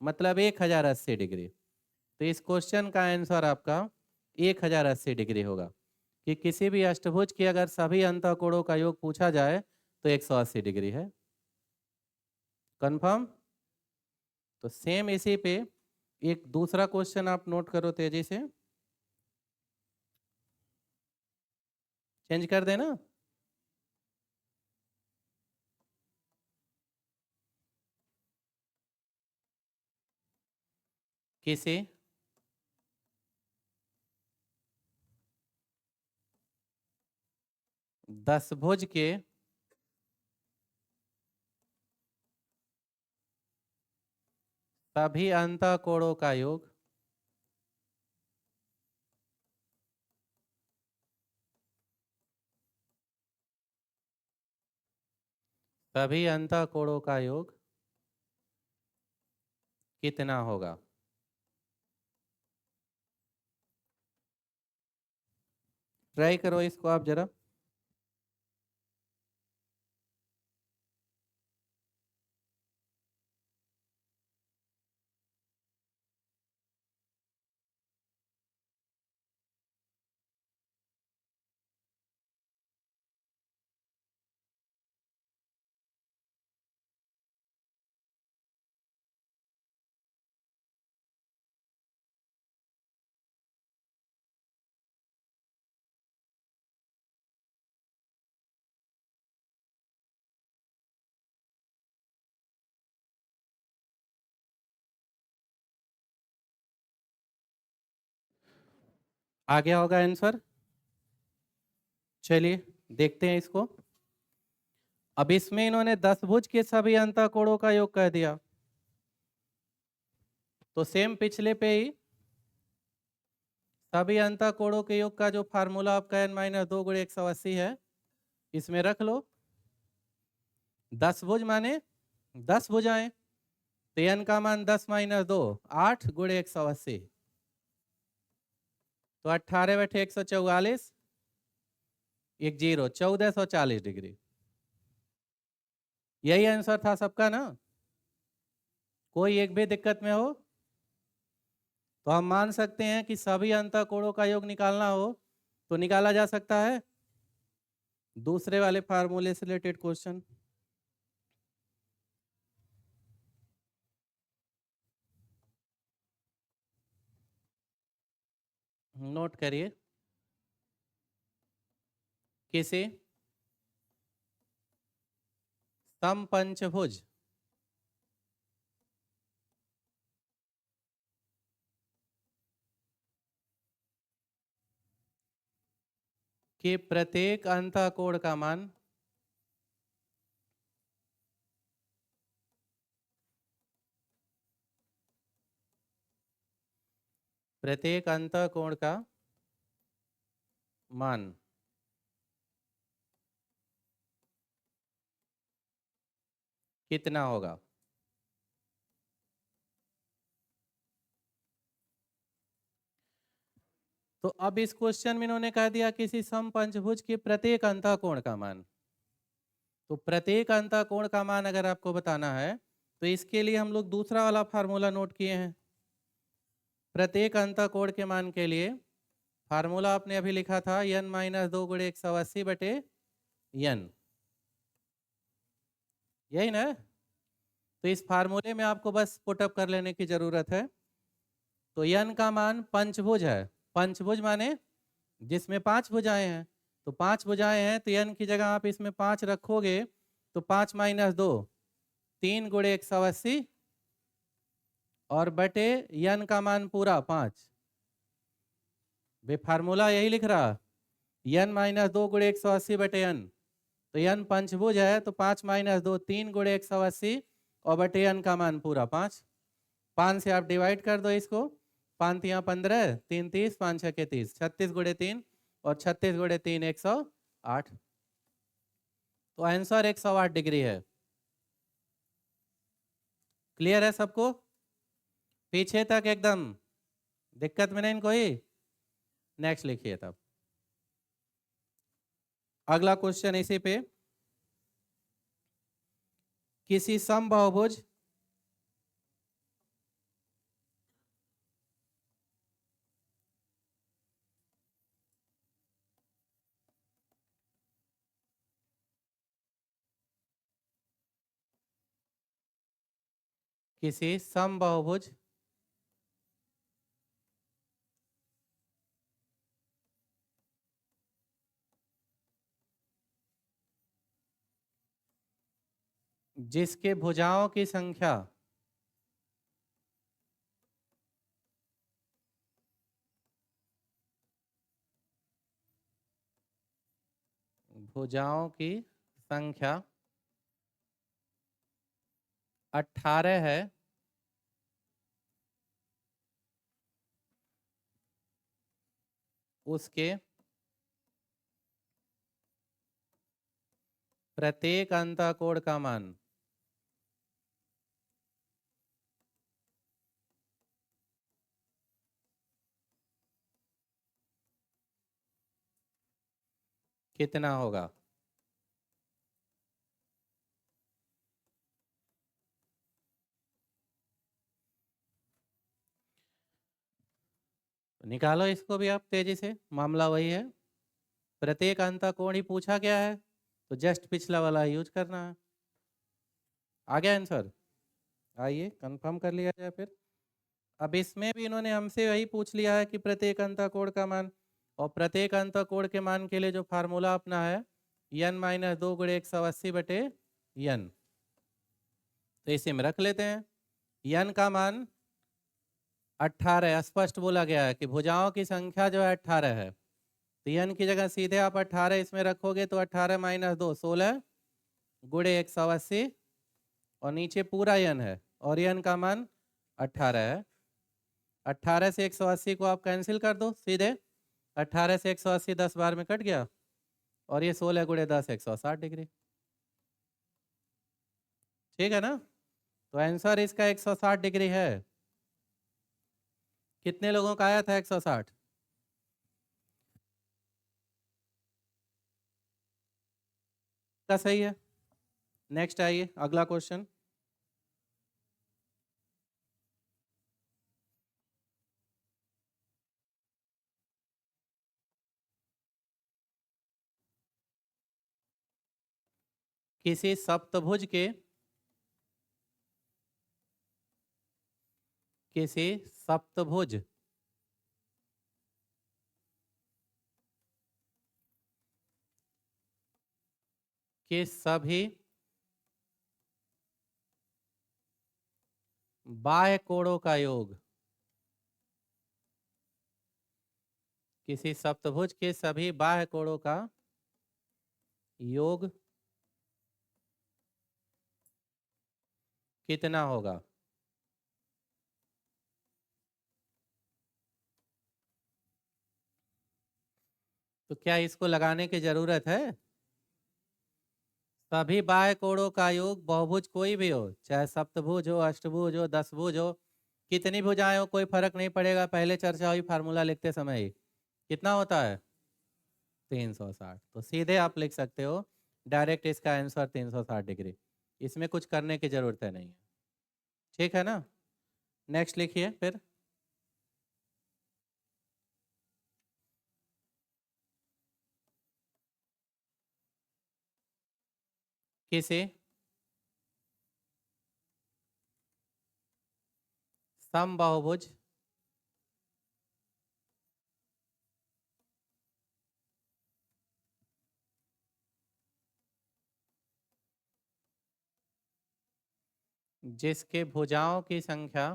Speaker 1: मतलब 1080 डिग्री। तो इस क्वेश्चन का आंसर आपका 1080 डिग्री होगा कि किसी भी अष्टभुज की अगर सभी अंतःकोणों का योग पूछा जाए तो 180 डिग्री है। कंफर्म? तो सेम इसी पे एक दूसरा क्वेश्चन आप नोट करो तेजी से, चेंज कर देना। किसी दसभुज के सभी अंतःकोणों का योग सभी अंतःकोणों का योग कितना होगा? ट्राई करो इसको आप जरा। आ गया होगा आंसर? चलिए देखते हैं इसको। अब इसमें इन्होंने दसभुज के सभी अंतःकोणों का योग कह दिया, तो सेम पिछले पे ही सभी अंतःकोणों के योग का जो फार्मूला आपका n-2 गुणे 180 है, इसमें रख लो। दसभुज माने 10 भुजाएं, तो n का मान 10-2 8 गुणे 180, तो 18/144 एक जीरो 1440 डिग्री। यही आंसर था सबका ना? कोई एक भी दिक्कत में हो तो हम मान सकते हैं कि सभी अंतःकोणों का योग निकालना हो तो निकाला जा सकता है। दूसरे वाले फार्मूले से रिलेटेड क्वेश्चन नोट करिए। किसी समपंचभुज के प्रत्येक अंतःकोण का मान प्रत्येक अंतःकोण का मान कितना होगा? तो अब इस क्वेश्चन में इन्होंने कह दिया किसी समपंचभुज के प्रत्येक अंतःकोण का मान, तो प्रत्येक अंतःकोण का मान अगर आपको बताना है तो इसके लिए हम लोग दूसरा वाला फार्मूला नोट किए हैं। प्रत्येक अंतःकोण के मान के लिए फार्मूला आपने अभी लिखा था n माइनस 2 गुणे 180 बटे n, यही ना। तो इस फार्मूले में आपको बस पुटअप कर लेने की जरूरत है। तो n का मान पंचभुज है। पंचभुज माने जिसमें 5 भुजाएं हैं, तो 5 भुजाएं हैं तो n की जगह आप इसमें 5 रखोगे तो 5 माइनस 2 3 गुणे 180 और बटे n का मान पूरा 5। वे फार्मूला यही लिख रहा n माइनस 2 गुणे 180 बटे n। तो n पंचभुज है तो 5 माइनस 2 3 गुणे 180 और बटे n का मान पूरा 5। 5 से आप डिवाइड कर दो इसको, 5 यहाँ 15, 3 30, 5 6 के 30, 36 गुणे 3 और 36 गुणे 3 108। तो आंसर 108 डिग्री है। क्लियर है सबको? पीछे तक एकदम दिक्कत में नहीं कोई? नेक्स्ट लिखिए तब। अगला क्वेश्चन इसी पे, किसी समबाहुभुज किसी समबाहुभुज जिसके भुजाओं की संख्या भुजाओं की संख्या 18 है, उसके प्रत्येक अंतःकोण का मान कितना होगा? निकालो इसको भी आप तेजी से, मामला वही है। प्रत्येक अंतःकोण ही पूछा गया है तो जस्ट पिछला वाला यूज करना है। आ गया आंसर? आइए कंफर्म कर लिया जाए फिर। अब इसमें भी इन्होंने हमसे वही पूछ लिया है कि प्रत्येक अंतःकोण का मान, और प्रत्येक अंतःकोण के मान के लिए जो फार्मूला अपना है n माइनस 2 गुणे 180 बटे n, तो इसे में रख लेते हैं। n का मान 18 स्पष्ट बोला गया है कि भुजाओं की संख्या जो है 18 है, तो n की जगह सीधे आप 18 इसमें रखोगे तो 18 माइनस 2 16 गुणे 180 और नीचे पूरा n है और n का मान 18 है। 18 से 180 को आप कैंसिल कर दो सीधे, 18 से 180 10 बार में कट गया और ये 16 गुणे 10 160 डिग्री। ठीक है ना? तो आंसर इसका 160 डिग्री है। कितने लोगों का आया था 160? का सही है। नेक्स्ट आइए अगला क्वेश्चन। किसी सप्तभुज के किसी सप्तभुज के सभी बाह्य कोणों का योग, किसी सप्तभुज के सभी बाह्य कोणों का योग कितना होगा? तो क्या इसको लगाने की जरूरत है? सभी बाह्य कोणों का योग बहुभुज कोई भी हो, चाहे सप्तभुज हो, अष्टभुज हो, दसभुज हो, कितनी भुजाएं हो कोई फर्क नहीं पड़ेगा। पहले चर्चा हुई फार्मूला लिखते समय ही कितना होता है 360। तो सीधे आप लिख सकते हो डायरेक्ट इसका आंसर 360 डिग्री, इसमें कुछ करने की जरूरत है नहीं है। ठीक है ना? नेक्स्ट लिखिए फिर। किसी समबाहुभुज जिसके भुजाओं की संख्या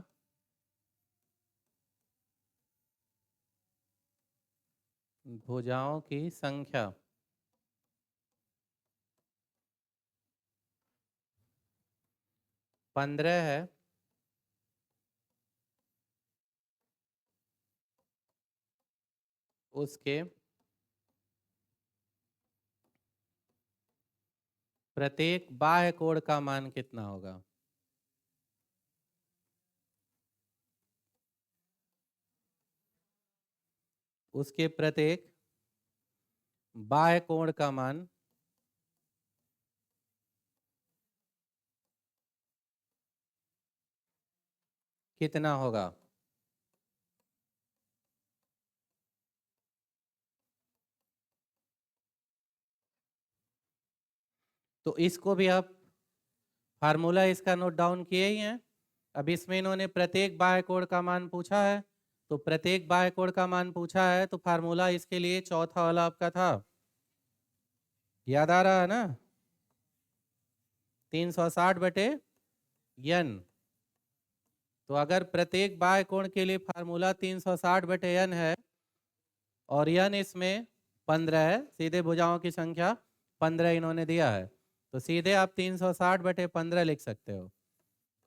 Speaker 1: भुजाओं की संख्या 15 है, उसके प्रत्येक बाह्य कोण का मान कितना होगा? उसके प्रत्येक बाह्य कोण का मान कितना होगा? तो इसको भी आप फार्मूला इसका नोट डाउन किए ही हैं। अब इसमें इन्होंने प्रत्येक बाह्य कोण का मान पूछा है, तो प्रत्येक बाह्य कोण का मान पूछा है तो फार्मूला इसके लिए चौथा वाला आपका था, याद आ रहा है ना? 360 बटे n। तो अगर प्रत्येक बाह्य कोण के लिए फार्मूला 360 बटे n है और n इसमें 15 है, सीधे भुजाओं की संख्या 15 इन्होंने दिया है, तो सीधे आप 360 बटे 15 लिख सकते हो।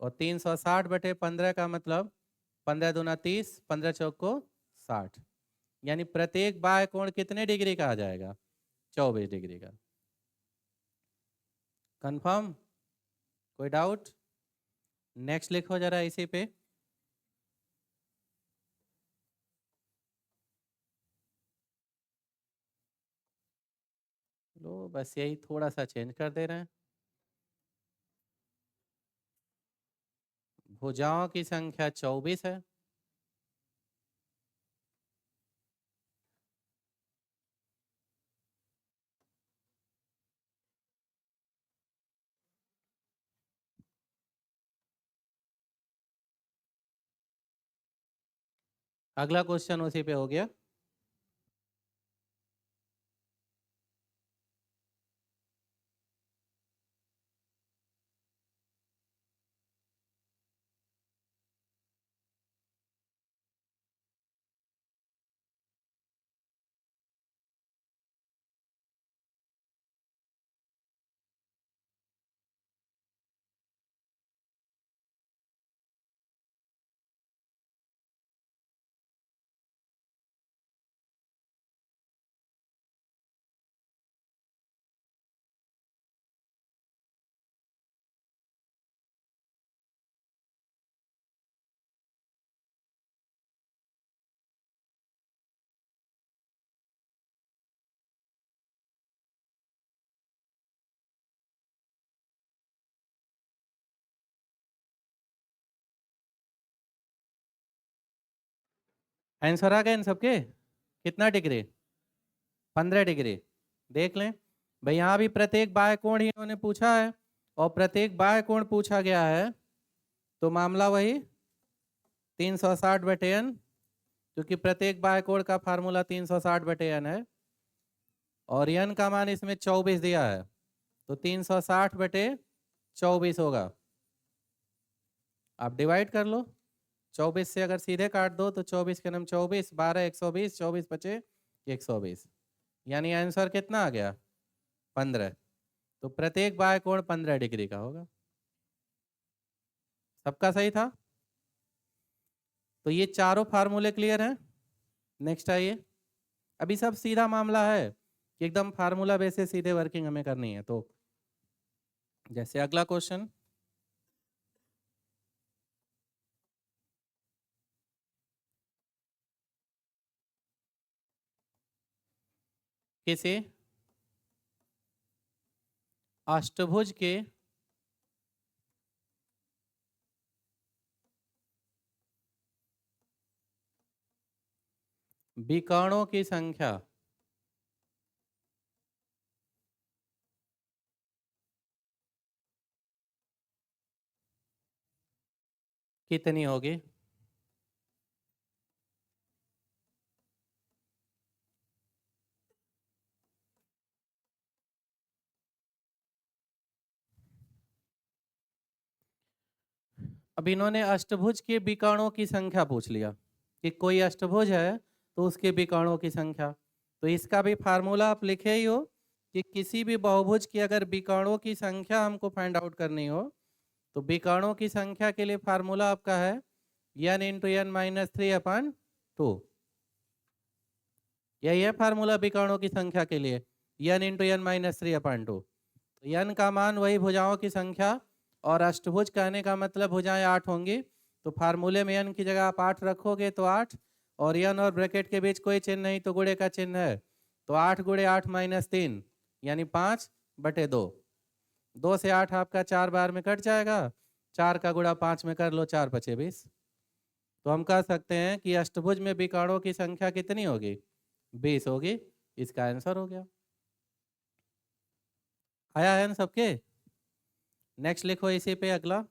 Speaker 1: और 360 बटे 15 का मतलब 15 दूना 30, 15 चौक को 60, यानी प्रत्येक बाह्य कोण कितने डिग्री का आ जाएगा? 24 डिग्री का। कंफर्म? कोई डाउट? नेक्स्ट लिखो जरा इसी पे। लो बस यही थोड़ा सा चेंज कर दे रहे हैं। भुजाओं की संख्या 24 है, अगला क्वेश्चन उसी पे हो गया। आंसर आ गए इन सबके? कितना डिग्री? 15 डिग्री। देख लें भाई, यहाँ भी प्रत्येक बाह्य कोण ही इन्होंने पूछा है और प्रत्येक बाह्य कोण पूछा गया है, तो मामला वही 360 बटे n, क्योंकि प्रत्येक बाह्य कोण का फार्मूला 360 बटे n है और n का मान इसमें 24 दिया है, तो 360 बटे 24 होगा। आप डिवाइड कर लो, 24 से अगर सीधे काट दो तो 24 के नाम 24, 12 120, 24 बचे 120, यानी आंसर कितना आ गया? 15। तो प्रत्येक बाह्य कोण 15 डिग्री का होगा। सबका सही था? तो ये चारों फार्मूले क्लियर हैं। नेक्स्ट आइए। अभी सब सीधा मामला है कि एकदम फार्मूला बेसिस सीधे वर्किंग हमें करनी है। तो जैसे अगला क्वेश्चन, किसी अष्टभुज के विकर्णों की संख्या कितनी होगी? अब इन्होंने अष्टभुज के विकर्णों की संख्या पूछ लिया कि कोई अष्टभुज है तो उसके विकर्णों की संख्या। तो इसका भी फार्मूला आप लिखे ही हो कि किसी भी बहुभुज की अगर विकर्णों की संख्या हमको फाइंड आउट करनी हो तो विकर्णों की संख्या के लिए फार्मूला आपका है n इंटू एन माइनस 3/2। यही है फार्मूला विकर्णों की संख्या के लिए, n इंटू एन माइनस 3/2। तो n का मान वही भुजाओं की संख्या, और अष्टभुज कहने का मतलब भुजाएं 8 होंगी। तो फार्मूले में n की जगह आप 8 रखोगे तो 8, और n और ब्रैकेट के बीच कोई चिन्ह नहीं तो गुणे का चिन्ह है, तो 8 गुणे 8 माइनस 3 यानी 5/2। 2 से 8 आपका 4 बार में कट जाएगा, 4 का गुणा 5 में कर लो, 4 पचे 20। तो हम कह सकते हैं कि अष्टभुज में विकर्णों की संख्या कितनी होगी? 20 होगी। इसका आंसर हो गया। आया है ना सबके? नेक्स्ट लिखो इसी पे अगला।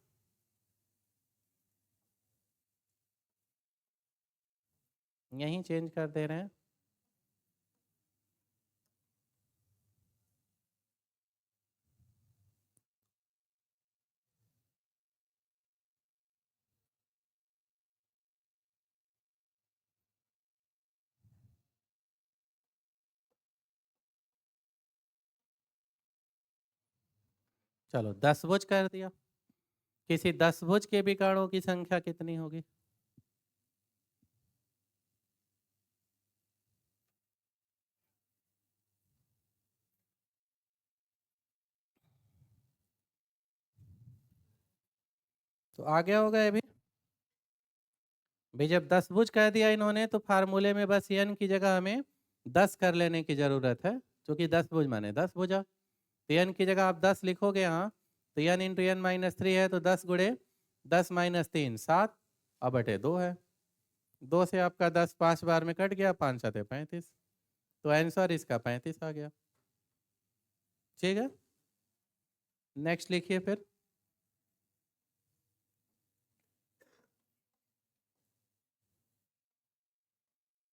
Speaker 1: यहीं चेंज कर दे रहे हैं। चलो 10 भुज कर दिया। किसी 10 भुज के विकर्णों की संख्या कितनी होगी? तो आ गया होगा ये भी। भाई जब 10 भुज कह दिया इन्होंने तो फार्मूले में बस n की जगह हमें 10 कर लेने की जरूरत है, क्योंकि 10 भुज माने 10 भुजा। तो n की जगह आप 10 लिखोगे यहाँ, तो n इंटू एन माइनस 3 है, तो 10 गुणे 10 माइनस 3 7 और बटे 2 है। 2 से आपका 10 5 बार में कट गया, 5 7 35। तो आंसर इसका 35 आ गया। ठीक है, नेक्स्ट लिखिए फिर।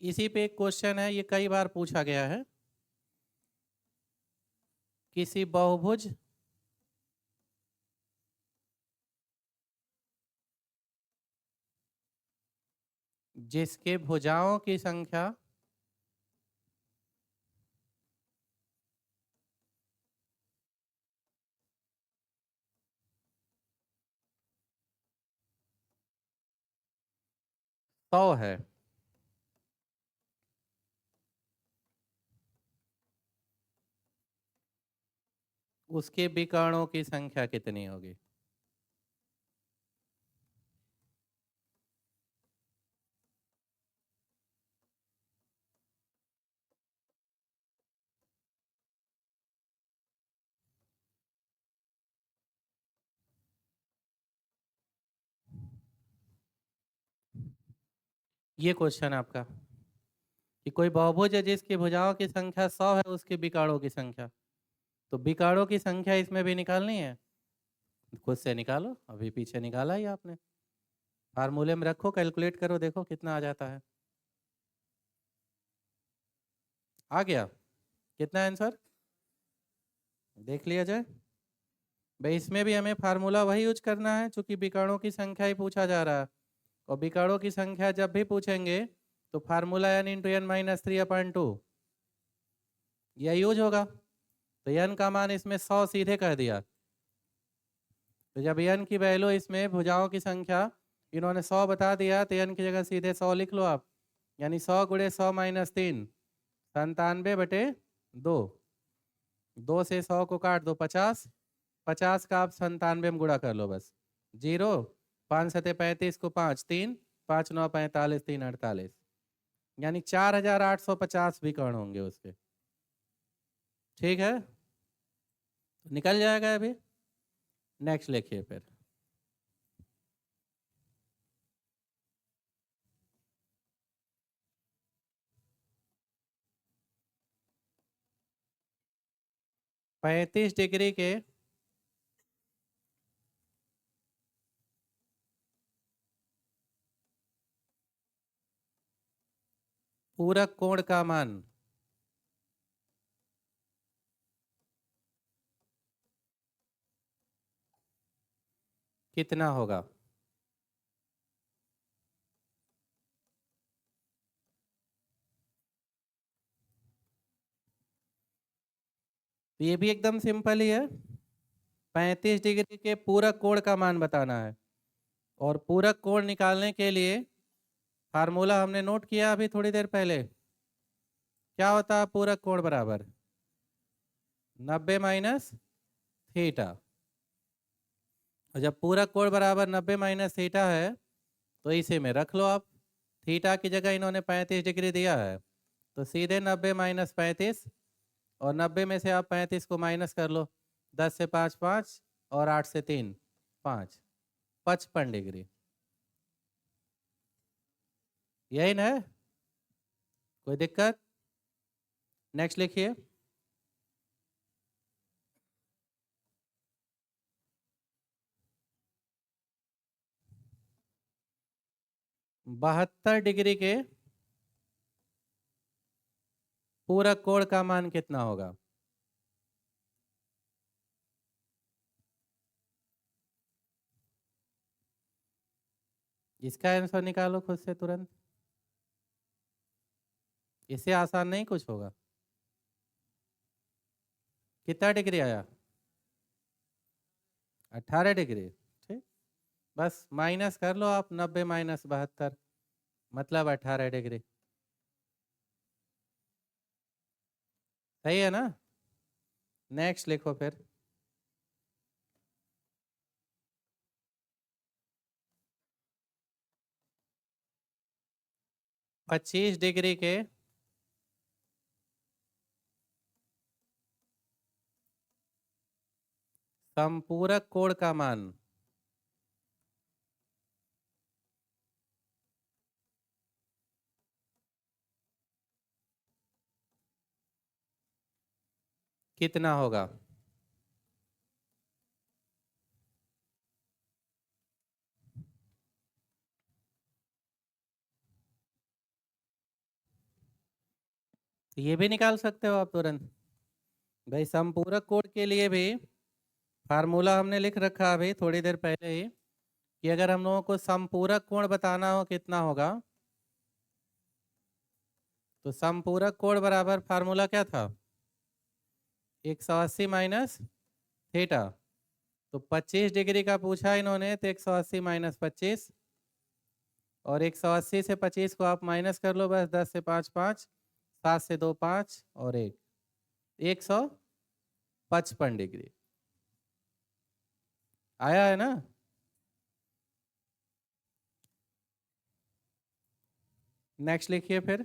Speaker 1: इसी पे एक क्वेश्चन है, ये कई बार पूछा गया है। किसी बहुभुज जिसके भुजाओं की संख्या सौ है, उसके विकर्णों की संख्या कितनी होगी? ये क्वेश्चन आपका कि कोई बहुभुज है जिसकी भुजाओं की संख्या 100 है, उसके विकर्णों की संख्या। तो विकर्णों की संख्या इसमें भी निकालनी है, खुद से निकालो, अभी पीछे निकाला ही आपने। फार्मूले में रखो, कैलकुलेट करो, देखो कितना आ जाता है। आ गया कितना आंसर? देख लिया जाए भाई। इसमें भी हमें फार्मूला वही यूज करना है, चूंकि विकर्णों की संख्या ही पूछा जा रहा है। और विकर्णों की संख्या जब भी पूछेंगे तो formula n into n minus 3/2 यह यूज होगा। तो n का मान इसमें 100 सीधे कह दिया। तो जब n की वैल्यू इसमें भुजाओं की संख्या इन्होंने 100 बता दिया, तो n की जगह सीधे 100 लिख लो आप, यानी 100 गुणे 100 माइनस 3 97/2। 2 से 100 को काट दो, 50। 50 का आप 97 में गुणा कर लो बस, 0। 5 सते 35 को 5 3 5 9 45 3 48, यानी 4850 विकर्ण होंगे उसके। ठीक है, निकल जाएगा अभी। नेक्स्ट लिखिए फिर। पैंतीस डिग्री के पूरक कोण का मान कितना होगा? तो ये भी एकदम सिंपल ही है। 35 डिग्री के पूरक कोण का मान बताना है, और पूरक कोण निकालने के लिए फार्मूला हमने नोट किया अभी थोड़ी देर पहले। क्या होता है पूरक कोण बराबर? 90 माइनस थीटा। और जब पूरक कोण बराबर 90 माइनस थीटा है तो इसे में रख लो आप। थीटा की जगह इन्होंने 35 डिग्री दिया है, तो सीधे 90 माइनस 35, और 90 में से आप 35 को माइनस कर लो। 10 से 5 5, और 8 से 3 5, 55 डिग्री। यही ना है? कोई दिक्कत? नेक्स्ट लिखिए। बहत्तर डिग्री के पूरक कोण का मान कितना होगा? इसका आंसर निकालो खुद से तुरंत। इससे आसान नहीं कुछ होगा। कितना डिग्री आया? 18 डिग्री। ठीक, बस माइनस कर लो आप। 90 माइनस 72 मतलब 18 डिग्री। सही है ना? नेक्स्ट लिखो फिर। 25 डिग्री के संपूरक कोण का मान कितना होगा? तो ये भी निकाल सकते हो आप तुरंत। भाई संपूरक कोण के लिए भी फार्मूला हमने लिख रखा अभी थोड़ी देर पहले ही, कि अगर हम लोगों को संपूरक कोण बताना हो कितना होगा, तो संपूरक कोण बराबर फार्मूला क्या था? 180 माइनस थीटा। तो 25 डिग्री का पूछा इन्होंने, तो 180 माइनस 25, और 180 से 25 को आप माइनस कर लो बस। 10 से 5 5, 7 से 2 5, और 155 डिग्री। आया है ना? नेक्स्ट लिखिए फिर।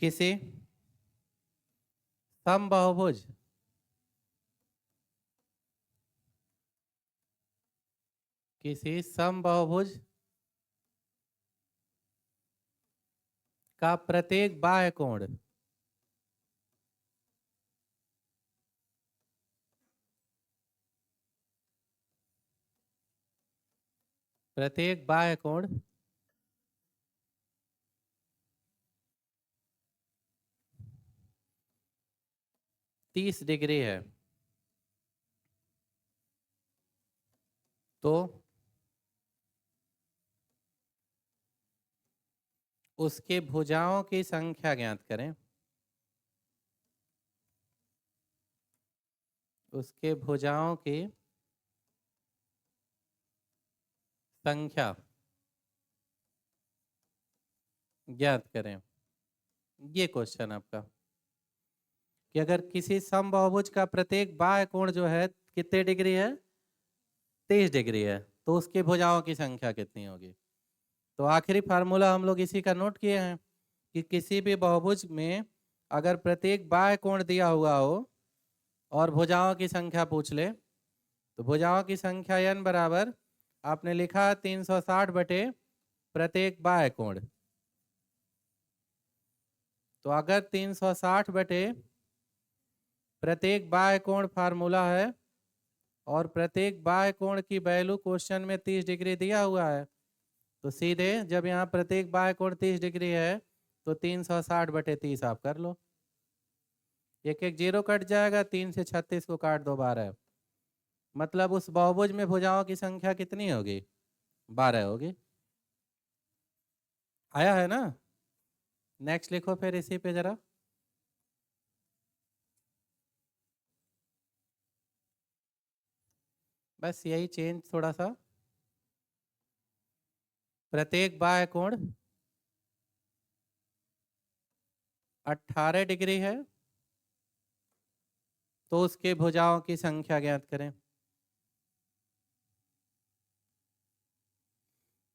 Speaker 1: किसी समबाहुभुज किसी समबाहुभुज का प्रत्येक बाह्य कोण प्रत्येक बाह्य कोण 30 डिग्री है, तो उसके भुजाओं की संख्या ज्ञात करें। उसके भुजाओं की संख्या ज्ञात करें। ये क्वेश्चन आपका। कि अगर किसी समबाहुभुज का प्रत्येक बाह्य कोण जो है कितने डिग्री है, 30 डिग्री है, तो उसकी भुजाओं की संख्या कितनी होगी। तो आखिरी फार्मूला हम लोग इसी का नोट किए हैं कि किसी भी बहुभुज में अगर प्रत्येक बाह्य कोण दिया हुआ हो और भुजाओं की संख्या पूछ ले, तो भुजाओं की संख्या n बराबर आपने लिखा 360 बटे प्रत्येक बाह्य कोण। तो अगर 360 बटे प्रत्येक बाह्य कोण फार्मूला है और प्रत्येक बाह्य कोण की वैल्यू क्वेश्चन में 30 डिग्री दिया हुआ है, तो सीधे जब यहाँ प्रत्येक बाह्य कोण 30 डिग्री है तो 360 बटे 30 आप कर लो। एक एक जीरो कट जाएगा, 3 से 36 को काट दो 12, मतलब उस बहुभुज में भुजाओं की संख्या कितनी होगी, 12 होगी। आया है ना। नेक्स्ट लिखो फिर इसी पे जरा। बस यही चेंज थोड़ा सा, प्रत्येक बाह्य कोण 18 डिग्री है तो उसके भुजाओं की संख्या ज्ञात करें।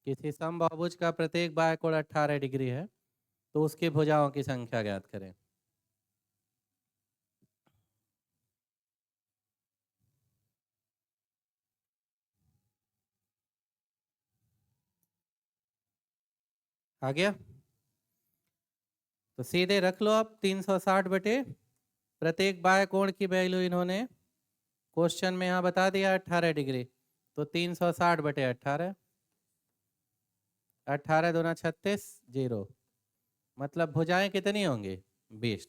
Speaker 1: किसी समबाहुभुज का प्रत्येक बाह्य कोण 18 डिग्री है तो उसकी भुजाओं की संख्या ज्ञात करें। आ गया। तो सीधे रख लो अब 360 बटे प्रत्येक बाह्य कोण की वैल्यू इन्होंने क्वेश्चन में यहाँ बता दिया 18 डिग्री, तो 360 बटे 18, 18 दूना 36, 0, मतलब भुजाएं कितनी होंगी, 20।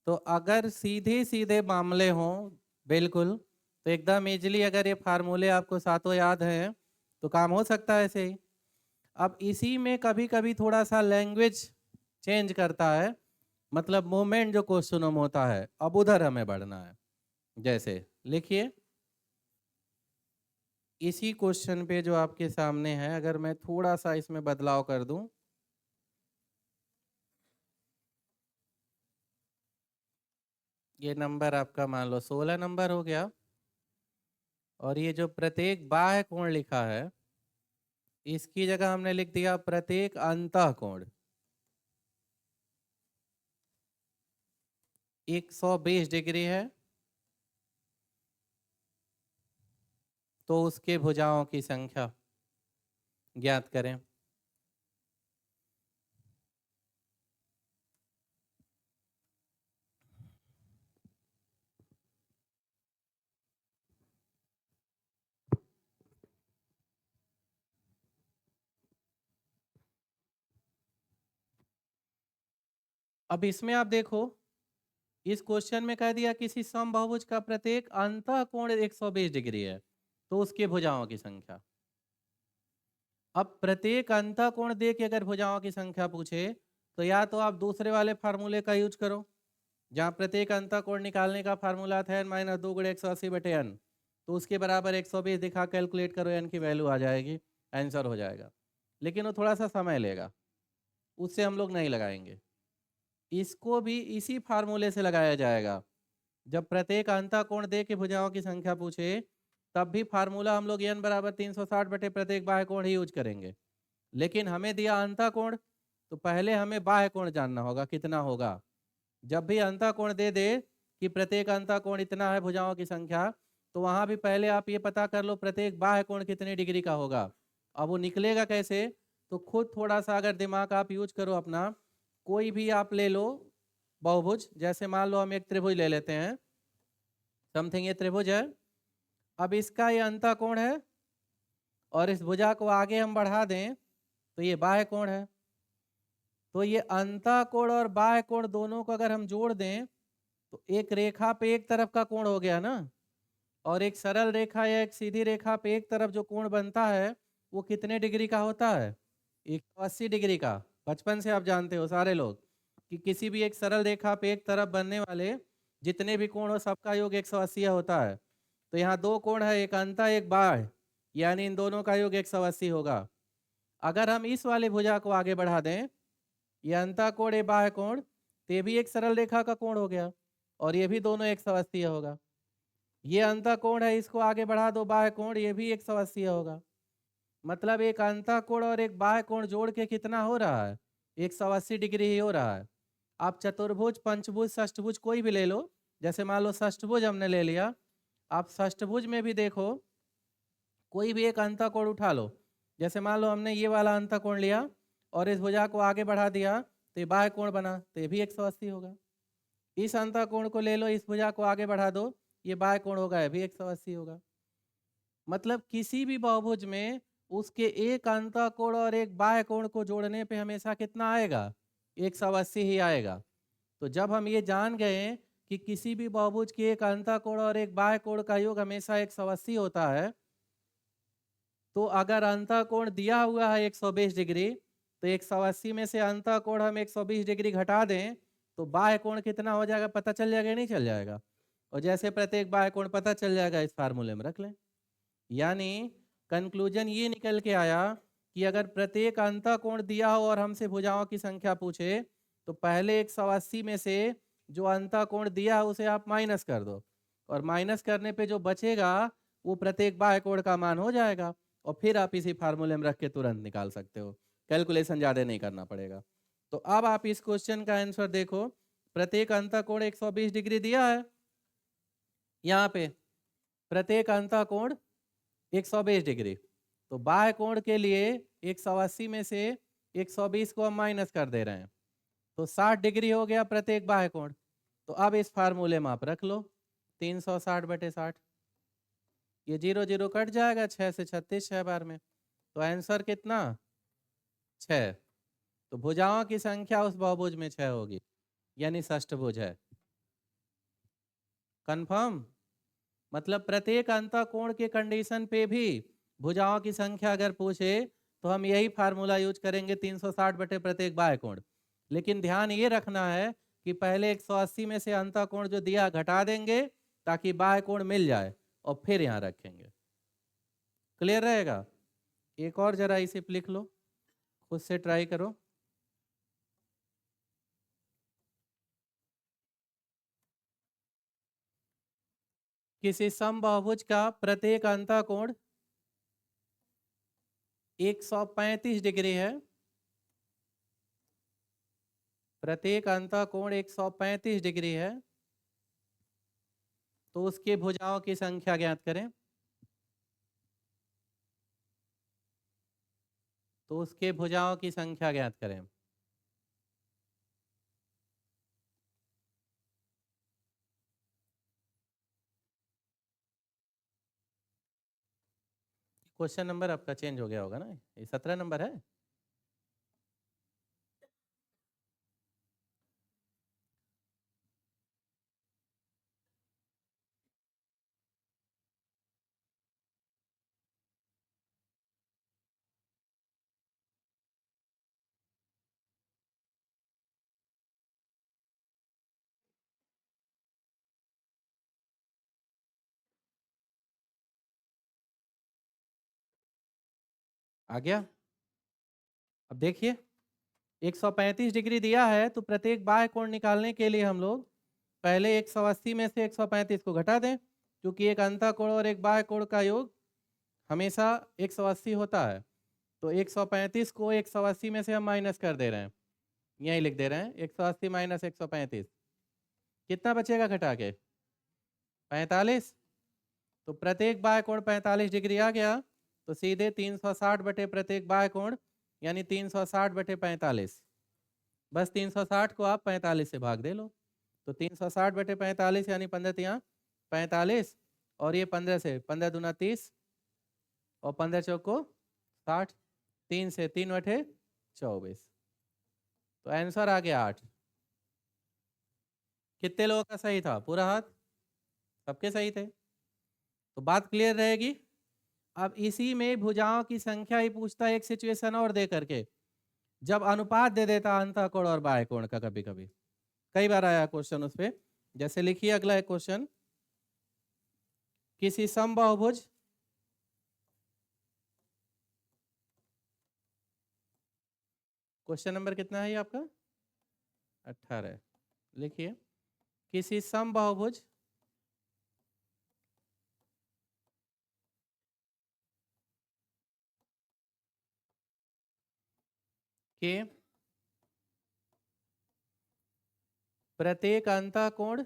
Speaker 1: तो अगर सीधे सीधे मामले हों बिल्कुल, तो एकदम इजीली अगर ये फार्मूले आपको सातों याद हैं तो काम हो सकता है ऐसे ही। अब इसी में कभी कभी थोड़ा सा लैंग्वेज चेंज करता है, मतलब मूवमेंट जो क्वेश्चनों में होता है, अब उधर हमें बढ़ना है। जैसे लिखिए इसी क्वेश्चन पे जो आपके सामने है, अगर मैं थोड़ा सा इसमें बदलाव कर दूं, ये नंबर आपका मान लो 16 नंबर हो गया, और ये जो प्रत्येक बाह्य कोण लिखा है इसकी जगह हमने लिख दिया प्रत्येक अंतः कोण 120 डिग्री है, तो उसके भुजाओं की संख्या ज्ञात करें। अब इसमें आप देखो, इस क्वेश्चन में कह दिया किसी समबाहुभुज का प्रत्येक अंतः कोण 120 डिग्री है तो उसके भुजाओं की संख्या। अब प्रत्येक अंतः कोण दे के अगर भुजाओं की संख्या पूछे तो या तो आप दूसरे वाले फार्मूले का यूज करो, जहाँ प्रत्येक अंतः कोण निकालने का फार्मूला था n माइनस 2 गुणे 180 बटे n, तो उसके बराबर 120 दिखा कैलकुलेट करो, n की वैल्यू आ जाएगी, आंसर हो जाएगा। लेकिन वो थोड़ा सा समय लेगा, उससे हम लोग नहीं लगाएंगे। इसको भी इसी फार्मूले से लगाया जाएगा। जब प्रत्येक अंतः कोण दे के भुजाओं की संख्या पूछे तब भी फार्मूला हम लोग n बराबर 360 बटे प्रत्येक बाह्य कोण ही यूज करेंगे। लेकिन हमें दिया अंतः कोण, तो पहले हमें बाह्य कोण जानना होगा कितना होगा। जब भी अंतः कोण दे दे कि प्रत्येक अंतः कोण इतना है भुजाओं की संख्या, तो वहां भी पहले आप ये पता कर लो प्रत्येक बाह्य कोण कितने डिग्री का होगा। अब वो निकलेगा कैसे, तो खुद थोड़ा सा अगर दिमाग आप यूज करो अपना, कोई भी आप ले लो बहुभुज, जैसे मान लो हम एक त्रिभुज ले लेते हैं, समथिंग ये त्रिभुज है। अब इसका ये अंतः कोण है और इस भुजा को आगे हम बढ़ा दें तो ये बाह्य कोण है। तो ये अंतः कोण और बाह्य कोण दोनों को अगर हम जोड़ दें तो एक रेखा पे एक तरफ का कोण हो गया ना, और एक सरल रेखा या एक सीधी रेखा पे एक तरफ जो कोण बनता है वो कितने डिग्री का होता है, 180 डिग्री का। बचपन से आप जानते हो सारे लोग कि किसी भी एक सरल रेखा पे एक तरफ बनने वाले जितने भी कोण हो सबका योग 180 होता है। तो यहाँ दो कोण है, एक अंतः एक बाह्य, यानी इन दोनों का योग 180 होगा। अगर हम इस वाले भुजा को आगे बढ़ा दें, ये अंतः कोण ये बाह्य कोण, तो ये भी एक सरल रेखा का कोण हो गया, और ये भी दोनों 180 होगा। ये अंतःकोण है, इसको आगे बढ़ा दो बाह्य कोण, ये भी 180 होगा। मतलब एक अंतःकोण और एक बाह्य कोण जोड़ के कितना हो रहा है? 180 डिग्री ही हो रहा है। आप चतुर्भुज, पंचभुज, षष्ठभुज कोई भी ले लो, जैसे मान लो षष्ठभुज हमने ले लिया, आप षष्ठभुज में भी देखो कोई भी एक अंतःकोण उठा लो, जैसे मान लो हमने ये वाला अंतःकोण लिया और इस भुजा को आगे बढ़ा दिया तो ये बाह्य कोण बना, तो ये भी 180 होगा। इस अंतःकोण को ले लो, इस भुजा को आगे बढ़ा दो, ये बाह्य कोण होगा, ये भी 180 होगा। मतलब किसी भी बहुभुज में उसके एक अंतःकोण और एक बाह्य कोण को जोड़ने पे हमेशा कितना आएगा? 180 ही आएगा। तो जब हम ये जान गए कि किसी भी बहुभुज के एक अंतःकोण और एक बाह्य कोण का योग हमेशा 180 होता है, तो अगर अंतःकोण दिया हुआ है 120 डिग्री, तो 180 में से अंतःकोण हम 120 डिग्री घटा दें तो बाह्य कोण कितना हो जाएगा पता चल जाएगा, नहीं चल जाएगा? और जैसे प्रत्येक बाह्य कोण पता चल जाएगा, इस फार्मूले में रख लें। यानी कंक्लूजन ये निकल के आया कि अगर प्रत्येक अंतःकोण दिया हो और हमसे भुजाओं की संख्या पूछे, तो पहले 180 में से जो अंतःकोण दिया है उसे आप माइनस कर दो, और माइनस करने पे जो बचेगा वो प्रत्येक बाह्य कोण का मान हो जाएगा, और फिर आप इसी फार्मूले में रख के तुरंत निकाल सकते हो, कैलकुलेशन ज़्यादा नहीं करना पड़ेगा। तो अब आप इस क्वेश्चन का आंसर देखो, प्रत्येक अंतःकोण 120 डिग्री दिया है, यहाँ पे प्रत्येक अंतःकोण 120 डिग्री, तो बाह्य कोण के लिए 180 में से 120 को हम माइनस कर दे रहे हैं, तो 60 डिग्री हो गया प्रत्येक बाह्य कोण। तो अब इस फार्मूले में आप रख लो 360/60, ये 0 0 कट जाएगा, 6 से 36 6 बार में, तो आंसर कितना? 6। तो भुजाओं की संख्या उस बहुभुज में 6 होगी, यानी षष्ठभुज है। कंफर्म? मतलब प्रत्येक अंतःकोण के कंडीशन पे भी भुजाओं की संख्या अगर पूछे तो हम यही फार्मूला यूज करेंगे 360 बटे प्रत्येक बाह्य कोण। लेकिन ध्यान ये रखना है कि पहले 180 में से अंतःकोण जो दिया घटा देंगे ताकि बाह्य कोण मिल जाए, और फिर यहाँ रखेंगे। क्लियर रहेगा? एक और जरा इसे लिख लो, खुद से ट्राई करो। किसी समबाहुभुज का प्रत्येक अंतःकोण 135 डिग्री है, प्रत्येक अंतःकोण 135 डिग्री है, तो उसके भुजाओं की संख्या ज्ञात करें। तो उसके भुजाओं की संख्या ज्ञात करें। क्वेश्चन नंबर आपका चेंज हो गया होगा ना, ये 17 नंबर है। आ गया? अब देखिए 135 डिग्री दिया है, तो प्रत्येक बाह्य कोण निकालने के लिए हम लोग पहले 180 में से 135 को घटा दें, क्योंकि एक अंतःकोण और एक बाह्य कोण का योग हमेशा 180 होता है। तो 135 को 180 में से हम माइनस कर दे रहे हैं, यही लिख दे रहे हैं 180 माइनस 135, कितना बचेगा घटा के? 45। तो प्रत्येक बाह्य कोण 45 डिग्री आ गया, तो सीधे 360 बटे प्रत्येक बाह्य कोण, यानी 360 बटे 45। बस 360 को आप 45 से भाग दे लो, तो 360 बटे 45 यानी 15 तिया 45, और ये 15 से 15 दूना 30, और 15 चौको 60, 3 से 3 बटे 24, तो आंसर आ गया 8। कितने लोगों का सही था? पूरा हाथ? सबके सही थे, तो बात क्लियर रहेगी। अब इसी में भुजाओं की संख्या ही पूछता है एक सिचुएशन और दे करके, जब अनुपात दे देता अंतःकोण और बाह्य कोण का, कभी कभी कई बार आया क्वेश्चन उस पे। जैसे लिखिए अगला एक क्वेश्चन, किसी समबाहुभुज क्वेश्चन नंबर कितना है ये आपका? 18। लिखिए, किसी समबाहुभुज के प्रत्येक अंतःकोण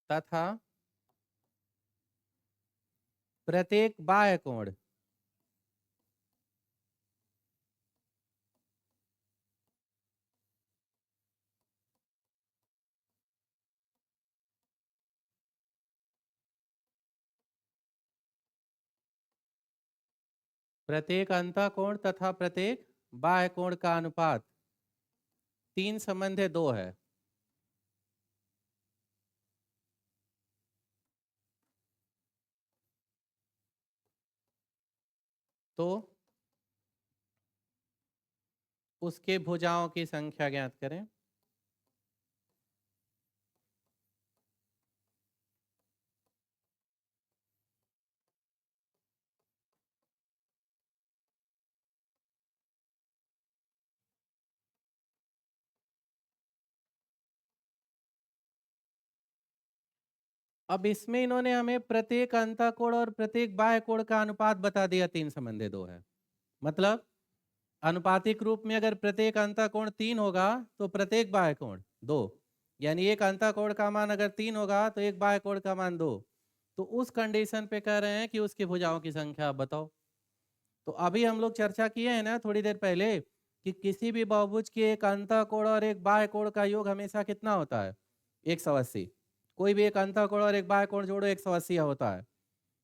Speaker 1: तथा प्रत्येक बाह्य कोण प्रत्येक अंतःकोण तथा प्रत्येक बाह्य कोण का अनुपात 3/2 है। तो उसके भुजाओं की संख्या ज्ञात करें। अब इसमें इन्होंने हमें प्रत्येक अंतःकोण और प्रत्येक बाह्य कोण का अनुपात बता दिया 3/2 है। मतलब अनुपातिक रूप में अगर प्रत्येक अंतःकोण 3 होगा तो प्रत्येक बाह्य कोण 2, यानी एक अंतःकोण का मान अगर 3 होगा तो एक बाह्य कोण का मान 2। तो उस कंडीशन पे कह रहे हैं कि उसकी भुजाओं की संख्या आप बताओ। तो अभी हम लोग चर्चा किए हैं ना थोड़ी देर पहले कि किसी भी बहुभुज के एक अंतःकोण और एक बाह्य कोण का योग हमेशा कितना होता है? 180। कोई भी एक अंतःकोण और एक बाह्य कोण जोड़ो 180 होता है।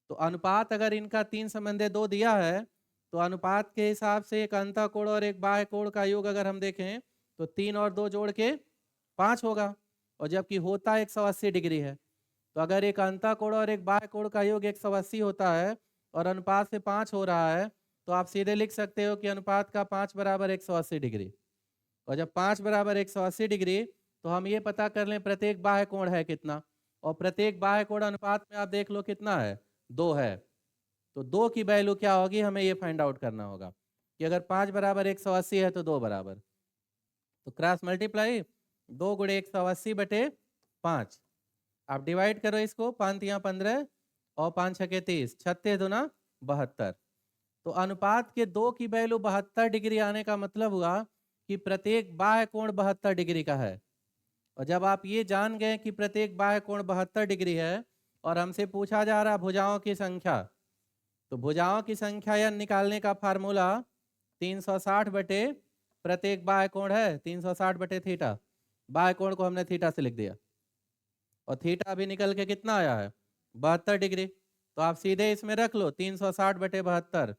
Speaker 1: तो अनुपात अगर इनका 3/2 दिया है तो अनुपात के हिसाब से एक अंतःकोण और एक बाह्य कोण का योग अगर हम देखें तो 3 और 2 जोड़ के 5 होगा, और जबकि होता 180 डिग्री है। तो अगर एक अंतःकोण और एक बाह्य कोण का योग 180 होता है और अनुपात से 5 हो रहा है, तो आप सीधे लिख सकते हो कि अनुपात का 5 बराबर 180 डिग्री। और जब 5 बराबर 180 डिग्री तो हम ये पता कर लें प्रत्येक बाह्य कोण है कितना, और प्रत्येक बाह्य कोण अनुपात में आप देख लो कितना है, 2 है। तो 2 की वैल्यू क्या होगी हमें ये फाइंड आउट करना होगा कि अगर 5 बराबर 180 है तो 2 बराबर, तो क्रॉस मल्टीप्लाई 2 गुणे 180 बटे 5। आप डिवाइड करो इसको, 5 तियां 15 और 5 छके 30, 36 दूना 72। तो अनुपात के 2 की वैल्यू 72 डिग्री आने का मतलब हुआ कि प्रत्येक बाह्य कोण 72 डिग्री का है। और जब आप ये जान गए कि प्रत्येक बाह्य कोण 72 डिग्री है और हमसे पूछा जा रहा भुजाओं की संख्या, तो भुजाओं की संख्या या निकालने का फार्मूला 360 बटे प्रत्येक बाह्य कोण है 360 बटे थीटा। बाह्य कोण को हमने थीटा से लिख दिया और थीटा भी निकल के कितना आया है 72 डिग्री। तो आप सीधे इसमें रख लो 360 बटे 72,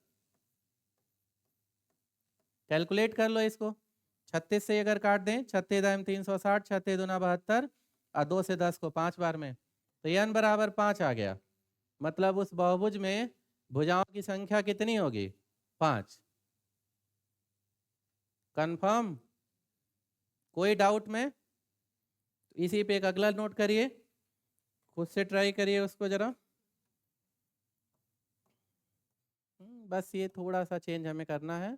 Speaker 1: कैलकुलेट कर लो इसको। 36 से अगर काट दें, 36 दाम 360, 36 दूना 72 और 2 से 10 को 5 बार में, तो n बराबर 5 आ गया। मतलब उस बहुभुज में भुजाओं की संख्या कितनी होगी? 5। कंफर्म? कोई डाउट में? इसी पे एक अगला नोट करिए, खुद से ट्राई करिए उसको जरा। बस ये थोड़ा सा चेंज हमें करना है।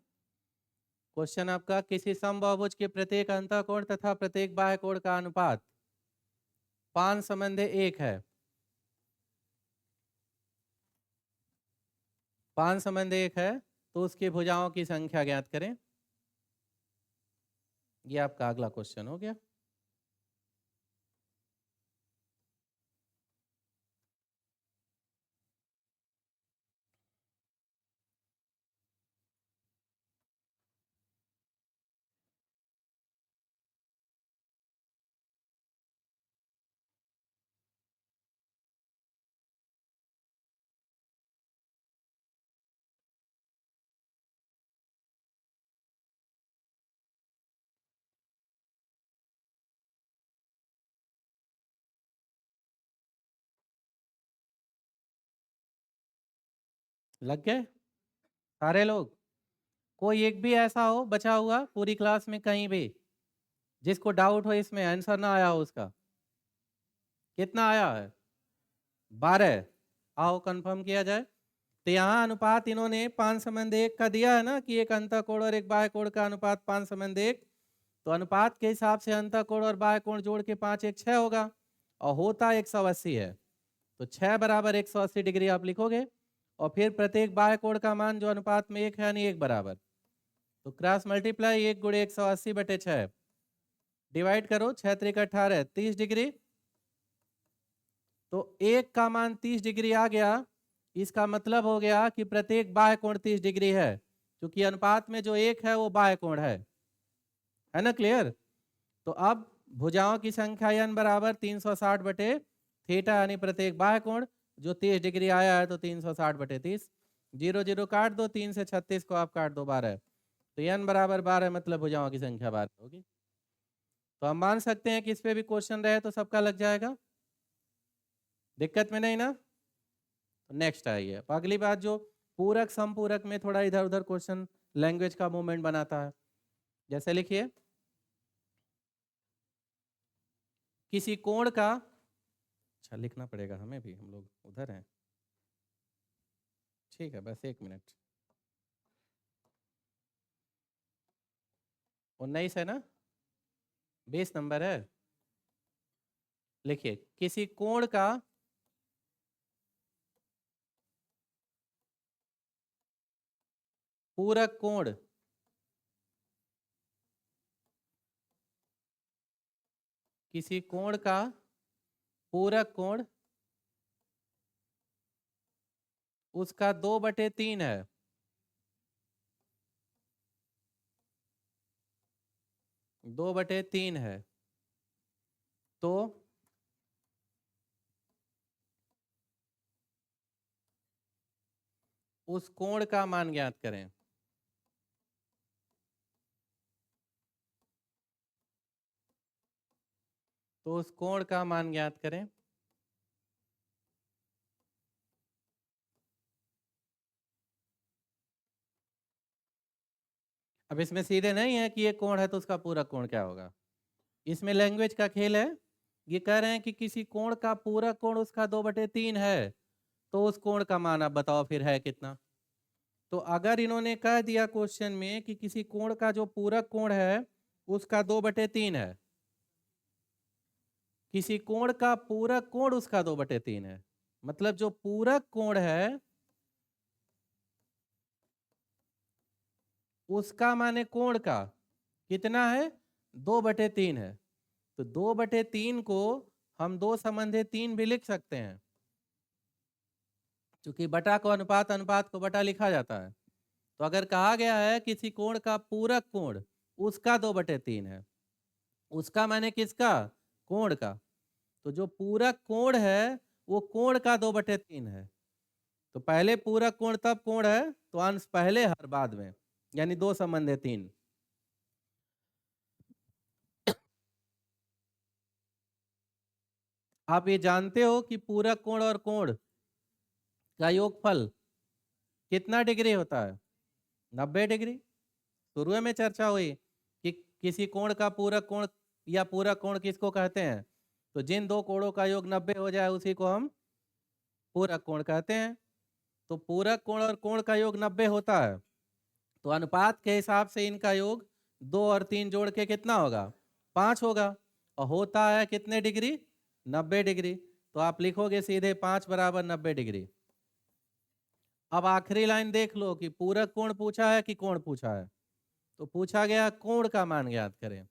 Speaker 1: क्वेश्चन आपका, किसी समबाहुभुज के प्रत्येक अंतःकोण तथा प्रत्येक बाह्य कोण का अनुपात 5/1 है। 5/1 है तो उसकी भुजाओं की संख्या ज्ञात करें। ये आपका अगला क्वेश्चन हो गया। लग गए सारे लोग? कोई एक भी ऐसा हो बचा हुआ पूरी क्लास में कहीं भी जिसको डाउट हो इसमें आंसर ना आया हो उसका? कितना आया है? 12। आओ कंफर्म किया जाए। तो यहाँ अनुपात इन्होंने 5:1 का दिया है ना, कि एक अंतःकोण और एक बाह्य कोण का अनुपात 5:1। तो अनुपात के हिसाब से अंतःकोण और बाह्य कोण जोड़ के 5 1 6 होगा, और होता 180 है। तो 6 बराबर 180 डिग्री आप लिखोगे, और फिर प्रत्येक बाह्य कोण का मान जो अनुपात में 1 है, यानी 1 बराबर। तो क्रॉस मल्टीप्लाई 1 गुणे 180/6 डिवाइड करो, 6 त्रिक 18 30 डिग्री। तो 1 का मान 30 डिग्री आ गया, इसका मतलब हो गया कि प्रत्येक बाह्य कोण 30 डिग्री है, क्योंकि अनुपात में जो 1 है वो बाह्य कोण है ना। क्लियर? तो अब भुजाओं की संख्या n बराबर 360/थीटा, यानी प्रत्येक बाह्य कोण जो 30 डिग्री आया है, तो 360/30। 0 0 काट दो, 3 से 36 को आप काट दो 12, तो n बराबर 12, मतलब भुजाओं की संख्या 12 होगी। तो हम मान सकते हैं कि इस पे भी क्वेश्चन रहे तो सबका लग जाएगा, दिक्कत में नहीं ना। तो नेक्स्ट आइए, अब अगली बात, जो पूरक समपूरक में थोड़ा इधर उधर क्वेश्चन लैंग्वेज का मूवमेंट बनाता है। जैसे लिखिए, किसी कोण का, अच्छा लिखना पड़ेगा हमें भी, हम लोग उधर हैं, ठीक है, बस 1 मिनट। 19 है ना, 20 नंबर है। लिखिए, किसी कोण का पूरक कोण किसी कोण का पूरक कोण उसका 2/3 है। 2/3 है, तो उस कोण का मान ज्ञात करें। तो उस कोण का मान ज्ञात करें। अब इसमें सीधे नहीं है कि ये कोण है तो उसका पूरक कोण क्या होगा, इसमें लैंग्वेज का खेल है। ये कह रहे हैं कि किसी कोण का पूरक कोण उसका 2/3 है, तो उस कोण का मान आप बताओ फिर है कितना। तो अगर इन्होंने कह दिया क्वेश्चन में कि किसी कोण का जो पूरक कोण है उसका 2/3 है, किसी कोण का पूरक कोण उसका 2/3 है, मतलब जो पूरक कोण है उसका माने कोण का कितना है, 2/3 है। तो 2/3 को हम 2/3 भी लिख सकते हैं, क्योंकि बटा को अनुपात, अनुपात को बटा लिखा जाता है। तो अगर कहा गया है किसी कोण का पूरक कोण उसका 2/3 है, उसका माने किसका, कोण का। तो जो पूरक कोण है वो कोण का 2/3 है। तो पहले पूरक कोण तब कोण है, तो अंश पहले हर बाद में, यानी 2/3। आप ये जानते हो कि पूरक कोण और कोण का योगफल कितना डिग्री होता है, 90 डिग्री। शुरू में चर्चा हुई कि किसी कोण का पूरक कोण या पूरक कोण किसको कहते हैं, तो जिन दो कोणों का योग 90 हो जाए उसी को हम पूरक कोण कहते हैं। तो पूरक कोण और कोण का योग 90 होता है, तो अनुपात के हिसाब से इनका योग 2 और 3 जोड़ के कितना होगा, 5 होगा, और होता है कितने डिग्री, 90 डिग्री। तो आप लिखोगे सीधे 5 बराबर 90 डिग्री। अब आखिरी लाइन देख लो कि पूरक कोण पूछा है कि कोण पूछा है, तो पूछा गया कोण का मान ज्ञात करें।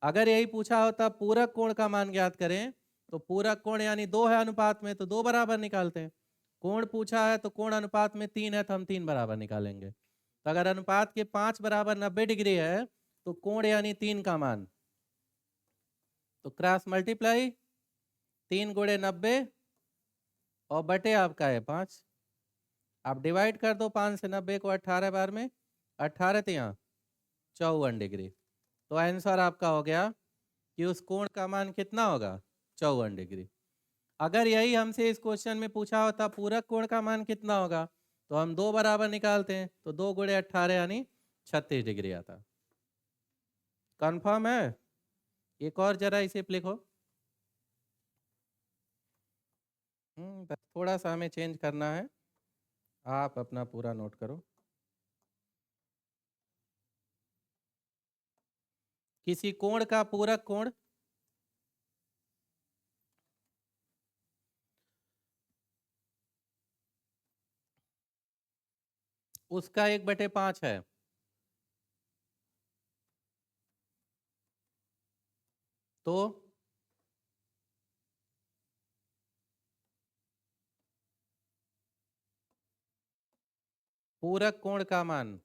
Speaker 1: अगर यही पूछा होता पूरक कोण का मान ज्ञात करें, तो पूरक कोण यानी 2 है अनुपात में, तो 2 बराबर निकालते हैं। कोण पूछा है तो कोण अनुपात में 3 है, तो हम 3 बराबर निकालेंगे। तो अगर अनुपात के 5 बराबर 90 डिग्री है, तो कोण यानी 3 का मान, तो क्रॉस मल्टीप्लाई 3 गुणे 90 और बटे आपका है 5। आप डिवाइड कर दो 5 से 90 को 18 बार में, 18 तिया 54 डिग्री। तो आंसर आपका हो गया कि उस कोण का मान कितना होगा, 54 डिग्री। अगर यही हमसे इस क्वेश्चन में पूछा होता पूरक कोण का मान कितना होगा, तो हम 2 बराबर निकालते हैं, तो 2 गुणे 18 यानी 36 डिग्री आता। कंफर्म है? एक और जरा इसे लिखो। बस थोड़ा सा हमें चेंज करना है, आप अपना पूरा नोट करो। किसी कोण का पूरक कोण उसका 1/5 है। तो पूरक कोण का मान,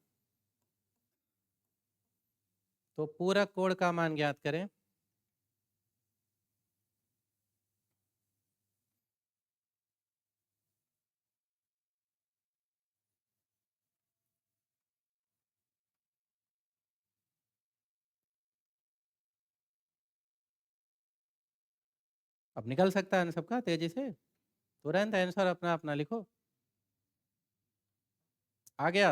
Speaker 1: तो पूरक कोण का मान ज्ञात करें। अब निकल सकता है सबका तेजी से, तुरंत आंसर अपना अपना लिखो। आ गया?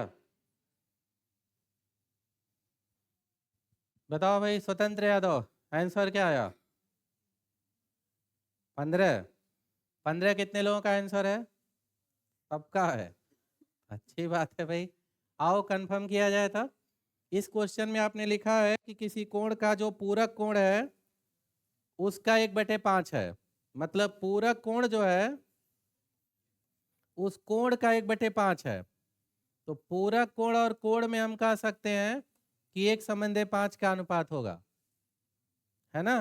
Speaker 1: बताओ भाई स्वतंत्र यादव, आंसर क्या आया? 15। 15 कितने लोगों का आंसर है? सबका है। अच्छी बात है भाई। आओ कंफर्म किया जाए तब। इस क्वेश्चन में आपने लिखा है कि किसी कोण का जो पूरक कोण है उसका 1/5 है। मतलब पूरक कोण जो है उस कोण का 1/5 है। तो पूरक कोण और कोण में हम कह सकते हैं कि 1/5 का अनुपात होगा, है ना?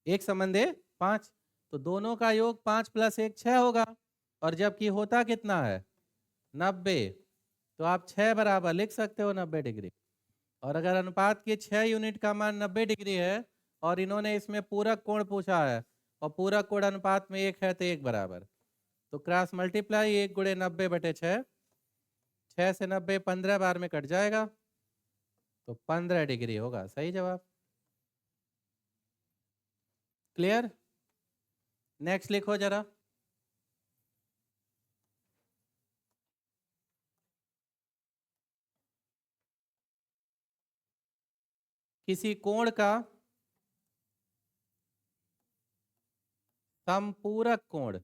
Speaker 1: 1/5। तो दोनों का योग 5 + 1 6 होगा। और जबकि होता कितना है? 90। तो आप 6 बराबर लिख सकते हो 90 डिग्री। और अगर अनुपात के 6 यूनिट का मान 90 डिग्री है और इन्होंने इसमें पूरक कोण पूछा है और पूरक कोण अनुपात में 1 है तो 1 बराबर। तो क्रॉस मल्टीप्लाई 1 × 90/6, 6 से 90 15 बार में कट जाएगा, तो 15 डिग्री होगा सही जवाब। क्लियर? नेक्स्ट लिखो जरा। किसी कोण का समपूरक कोण,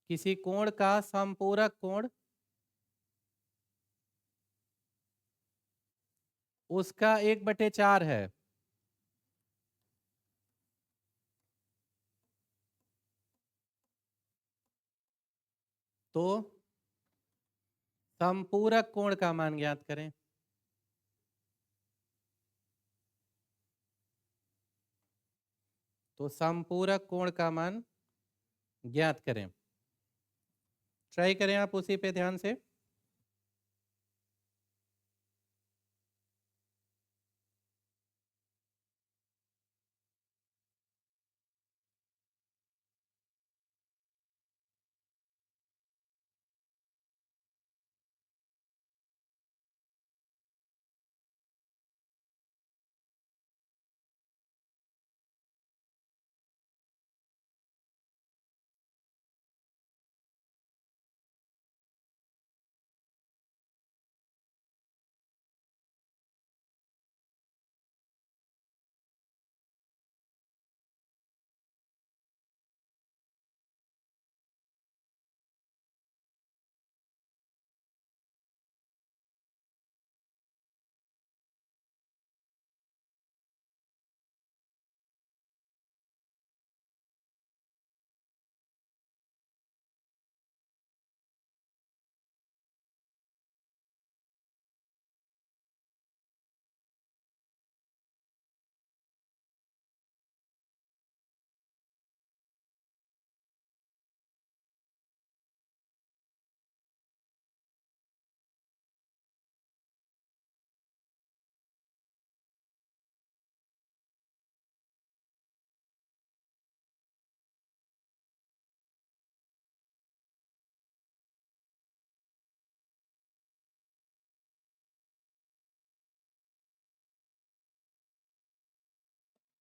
Speaker 1: किसी कोण का समपूरक कोण उसका 1/4 है। तो समपूरक कोण का मान ज्ञात करें। तो समपूरक कोण का मान ज्ञात करें। ट्राई करें आप उसी पे ध्यान से।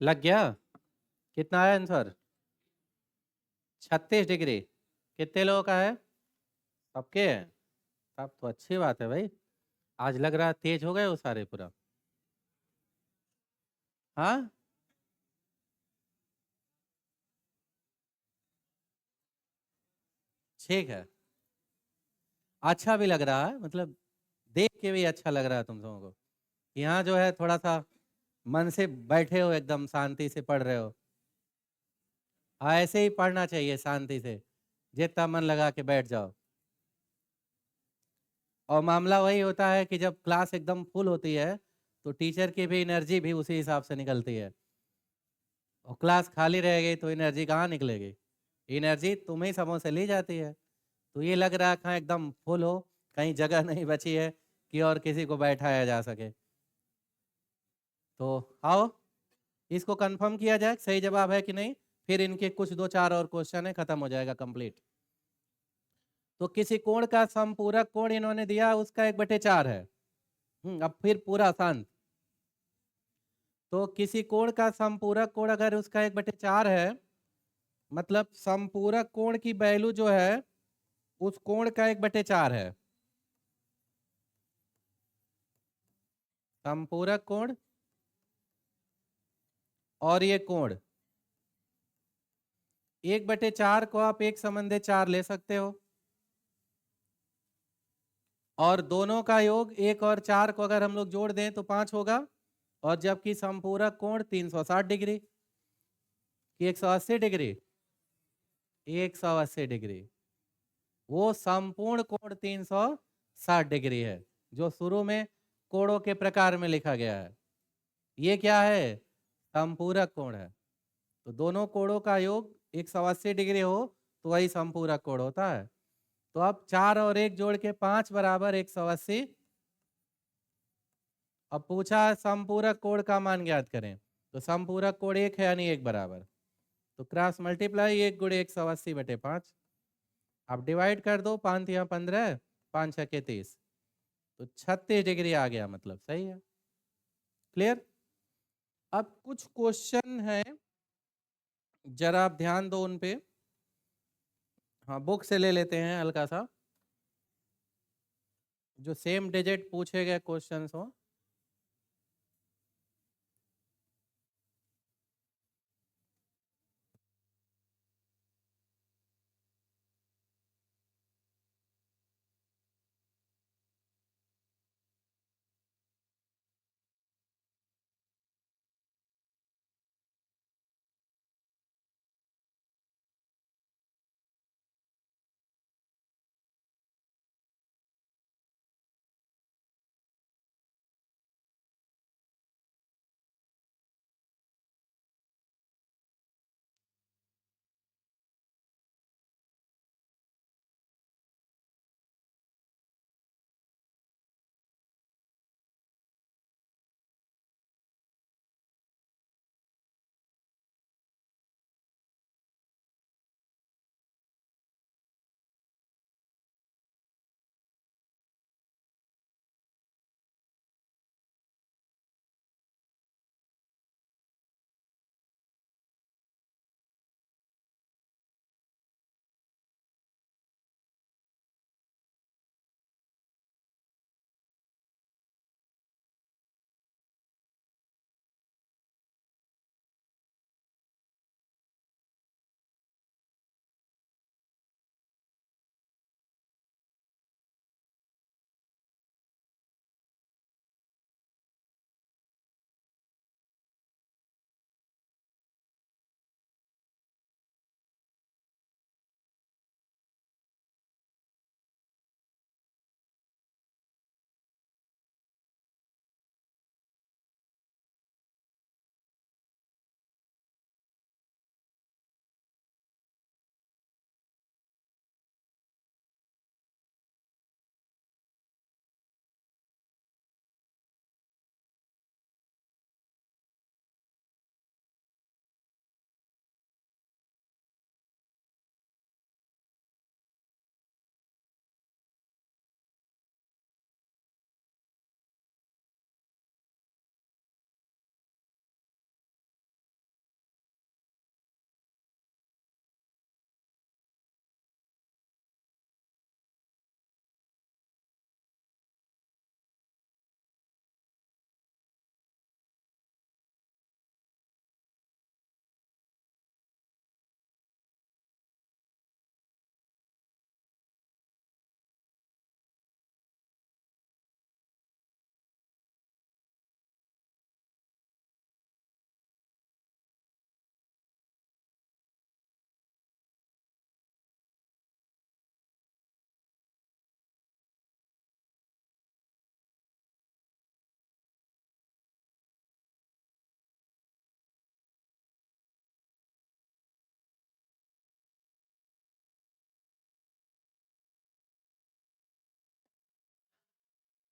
Speaker 1: लग गया? कितना आया आंसर? 36 डिग्री। कितने लोगों का है? सबके है। तब तो अच्छी बात है भाई। आज लग रहा है तेज हो गए वो सारे पूरा। हाँ, ठीक है, अच्छा भी लग रहा है, मतलब देख के भी अच्छा लग रहा है तुम लोगों को। यहाँ जो है थोड़ा सा मन से बैठे हो, एकदम शांति से पढ़ रहे हो। हाँ, ऐसे ही पढ़ना चाहिए शांति से, जितना मन लगा के बैठ जाओ। और मामला वही होता है कि जब क्लास एकदम फुल होती है तो टीचर की भी एनर्जी भी उसी हिसाब से निकलती है, और क्लास खाली रहेगी तो एनर्जी कहाँ निकलेगी? एनर्जी तुम ही समों से ली जाती है। तो ये लग रहा है कहाँ एकदम फुल हो, कहीं जगह नहीं बची है कि और किसी को बैठाया जा सके। तो आओ इसको कंफर्म किया जाए, सही जवाब है कि नहीं, फिर इनके कुछ दो चार और क्वेश्चन है, खत्म हो जाएगा कंप्लीट। तो किसी कोण का समपूरक कोण इन्होंने दिया, उसका 1/4 है। अब फिर पूरा शांत। तो किसी कोण का समपूरक कोण अगर उसका 1/4 है, मतलब समपूरक कोण की वैल्यू जो है उस कोण का 1/4 है। समपूरक कोण और ये कोण 1/4 को आप 1/4 ले सकते हो, और दोनों का योग 1 और 4 को अगर हम लोग जोड़ दें तो 5 होगा। और जबकि संपूरक कोण 360 डिग्री कि 180 डिग्री, 180 डिग्री, वो संपूर्ण कोण 360 डिग्री है, जो शुरू में कोणों के प्रकार में लिखा गया है। ये क्या है? संपूरक कोण है। तो दोनों कोणों का योग 180 डिग्री हो तो वही संपूरक कोण होता है। तो अब 4 और 1 जोड़ के 5 बराबर 180। अब पूछा है संपूरक कोण का मान ज्ञात करें, तो संपूरक कोण 1 है यानी 1 बराबर, तो क्रॉस मल्टीप्लाई 1 गुणे 180/5। अब डिवाइड कर दो, 5 या 15, 5 छके 30, तो 36 डिग्री आ गया, मतलब सही है। क्लियर? अब कुछ क्वेश्चन है, जरा आप ध्यान दो उन पे। हाँ, बुक से ले लेते हैं हल्का सा, जो सेम डिजिट पूछे गए क्वेश्चंस हो।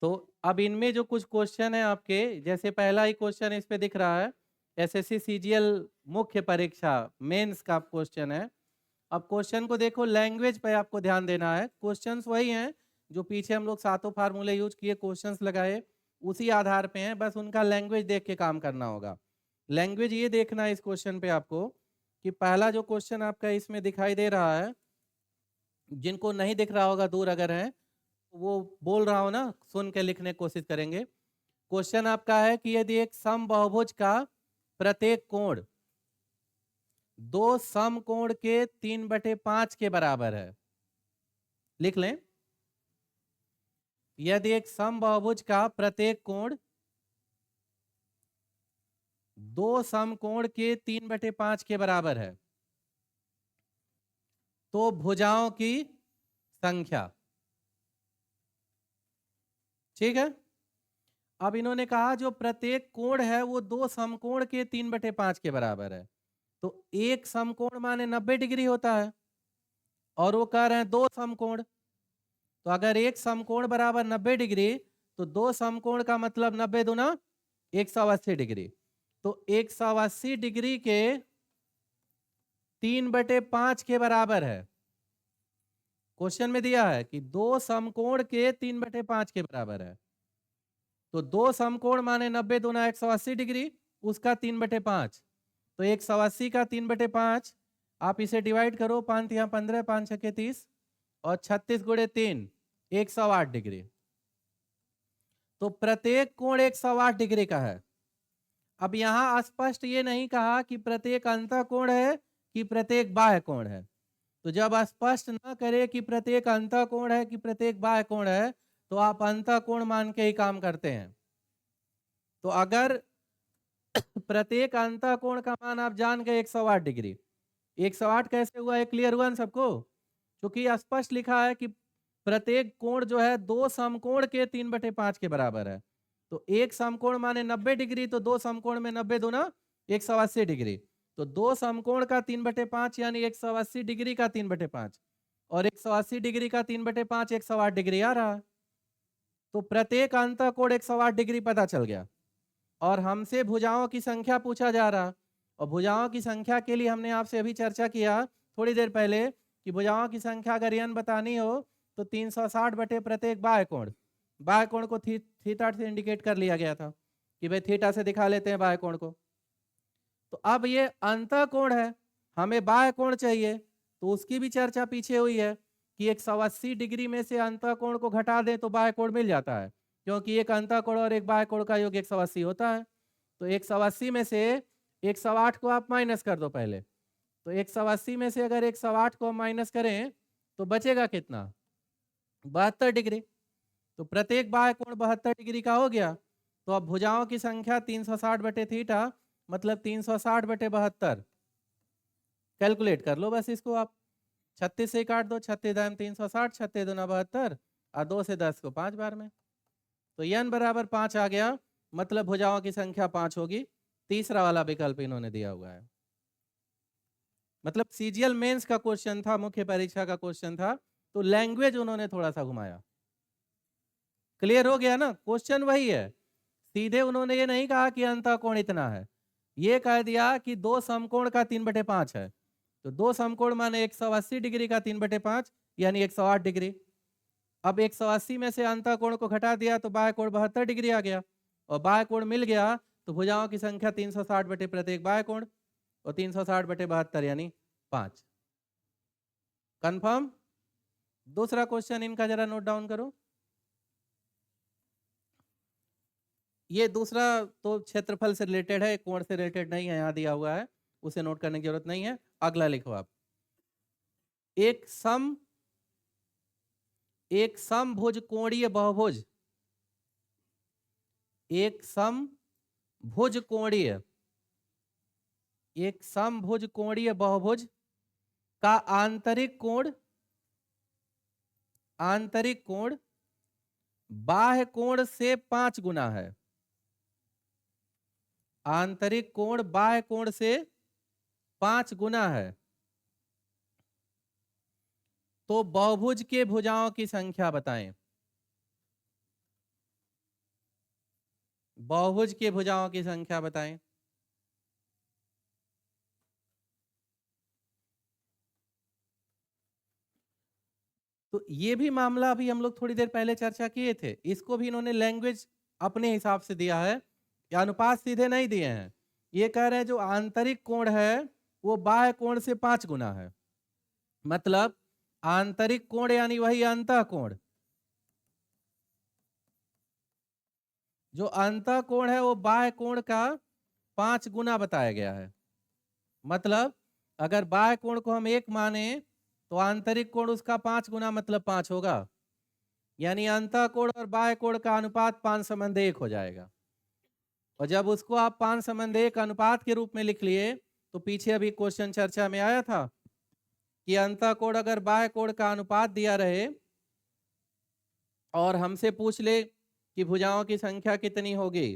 Speaker 1: तो अब इनमें जो कुछ क्वेश्चन है आपके, जैसे पहला ही क्वेश्चन इस पे दिख रहा है, एसएससी सीजीएल मुख्य परीक्षा मेंस का क्वेश्चन है। अब क्वेश्चन को देखो, लैंग्वेज पे आपको ध्यान देना है। क्वेश्चंस वही हैं जो पीछे हम लोग सातों फार्मूले यूज किए, क्वेश्चंस लगाए, उसी आधार पे हैं, बस उनका लैंग्वेज देख के काम करना होगा। लैंग्वेज ये देखना है इस क्वेश्चन पे आपको कि पहला जो क्वेश्चन आपका इसमें दिखाई दे रहा है, जिनको नहीं दिख रहा होगा दूर अगर है, वो बोल रहा हो ना, सुन के लिखने की कोशिश करेंगे। क्वेश्चन आपका है कि यदि एक समबाहुभुज का प्रत्येक कोण दो समकोण के 3/5 के बराबर है, लिख लें। यदि एक समबाहुभुज का प्रत्येक कोण दो समकोण के 3/5 के बराबर है, तो भुजाओं की संख्या। ठीक है। अब इन्होंने कहा जो प्रत्येक कोण है वो दो समकोण के 3/5 के बराबर है, तो एक समकोण माने 90 डिग्री होता है, और वो कह रहे हैं दो समकोण। तो अगर एक समकोण बराबर 90 डिग्री, तो दो समकोण का मतलब 90 दूना 180 डिग्री। तो 180 डिग्री के 3/5 के बराबर है। क्वेश्चन में दिया है कि दो समकोण के 3/5 के बराबर है, तो दो समकोण माने 90 दूना 180 डिग्री, उसका 3/5। तो 180 का 3/5 आप इसे डिवाइड करो, 5 यहाँ 15, 5 छके 30, और 36 गुणे 3 108 डिग्री। तो प्रत्येक कोण 108 डिग्री का है। अब यहां स्पष्ट ये नहीं कहा कि प्रत्येक अंतःकोण है कि प्रत्येक बाह्य कोण है। तो जब स्पष्ट ना करे कि प्रत्येक अंतःकोण है कि प्रत्येक बाह्य कोण है, तो आप अंतःकोण मान के ही काम करते हैं। तो अगर प्रत्येक अंतःकोण का मान आप जान गए 108 डिग्री, 108 कैसे हुआ, एक क्लियर हुआ ना सबको? क्योंकि स्पष्ट लिखा है कि प्रत्येक कोण जो है दो समकोण के 3/5 के बराबर है। तो एक समकोण माने 90 डिग्री, तो दो समकोण में 90 दूना 180 डिग्री। तो दो समकोण का 3/5 यानी 180 डिग्री का 3/5, और 180 डिग्री का 3/5 108 डिग्री आ रहा है। तो प्रत्येक अंतःकोण 108 डिग्री पता चल गया। और हमसे भुजाओं की संख्या पूछा जा रहा, और भुजाओं की संख्या के लिए हमने आपसे अभी चर्चा किया थोड़ी देर पहले कि भुजाओं की संख्या अगर n बतानी हो तो 360 बटे प्रत्येक बाह्य कोण, बाह्य कोण को थीटा से इंडिकेट कर लिया गया था कि भाई थीटा से दिखा लेते हैं बाह्य कोण को। तो अब ये अंतःकोण है, हमें बाह्य कोण चाहिए, तो उसकी भी चर्चा पीछे हुई है कि 180 डिग्री में से अंतःकोण को घटा दें तो बाह्य कोण मिल जाता है, क्योंकि एक अंतःकोण और एक बाह्य कोण का योग 180 होता है। तो 180 में से 108 को आप माइनस कर दो पहले। तो 180 में से अगर 108 को माइनस करें तो बचेगा कितना, 72 डिग्री। तो प्रत्येक बाह्य कोण 72 डिग्री का हो गया। तो अब भुजाओं की संख्या 360 बटे थीटा, मतलब 360 बटे 72। कैलकुलेट कर लो बस इसको आप, 36 से काट दो, 36 दाम 360, 36 दूना 72, और 2 से 10 को 5 बार में। तो n बराबर 5 आ गया, मतलब भुजाओं की संख्या 5 होगी। तीसरा वाला विकल्प इन्होंने दिया हुआ है। मतलब सीजीएल मेंस का क्वेश्चन था, मुख्य परीक्षा का क्वेश्चन था, तो लैंग्वेज उन्होंने थोड़ा सा घुमाया। क्लियर हो गया ना? क्वेश्चन वही है, सीधे उन्होंने ये नहीं कहा कि अंतःकोण इतना है, ये कह दिया कि दो समकोण का 3/5 है। तो दो समकोण माने 180 डिग्री का 3/5 यानी 108 डिग्री। अब 180 में से अंतःकोण को घटा दिया तो बाह्य कोण 72 डिग्री आ गया, और बाह्य कोण मिल गया तो भुजाओं की संख्या 360 बटे प्रत्येक बाह्य कोण, और 360 बटे 72 यानी 5। कंफर्म? दूसरा क्वेश्चन इनका जरा नोट डाउन करो। ये दूसरा तो क्षेत्रफल से रिलेटेड है, कोण से रिलेटेड नहीं है, यहाँ दिया हुआ है, उसे नोट करने की जरूरत नहीं है। अगला लिखो आप, एक समभुज कोणीय बहुभुज, एक समभुज कोणीय, एक समभुज कोणीय बहुभुज का आंतरिक कोण बाह्य कोण से 5 गुना है। आंतरिक कोण बाह्य कोण से 5 गुना है, तो बहुभुज के भुजाओं की संख्या बताएं। बहुभुज की भुजाओं की संख्या बताएं। तो ये भी मामला अभी हम लोग थोड़ी देर पहले चर्चा किए थे, इसको भी इन्होंने लैंग्वेज अपने हिसाब से दिया है, या अनुपात सीधे नहीं दिए हैं। ये कह रहे हैं जो आंतरिक कोण है वो बाह्य कोण से 5 गुना है। मतलब आंतरिक कोण यानी वही अंतः कोण, जो अंतः कोण है वो बाह्य कोण का 5 गुना बताया गया है। मतलब अगर बाह्य कोण को हम 1 माने तो आंतरिक कोण उसका 5 गुना मतलब 5 होगा, यानी अंतः कोण और बाह्य कोण का अनुपात 5:1 हो जाएगा। और जब उसको आप 5:1 अनुपात के रूप में लिख लिए तो पीछे अभी क्वेश्चन चर्चा में आया था कि अंतः कोण अगर बाह्य कोण का अनुपात दिया रहे और हमसे पूछ ले कि भुजाओं की संख्या कितनी होगी,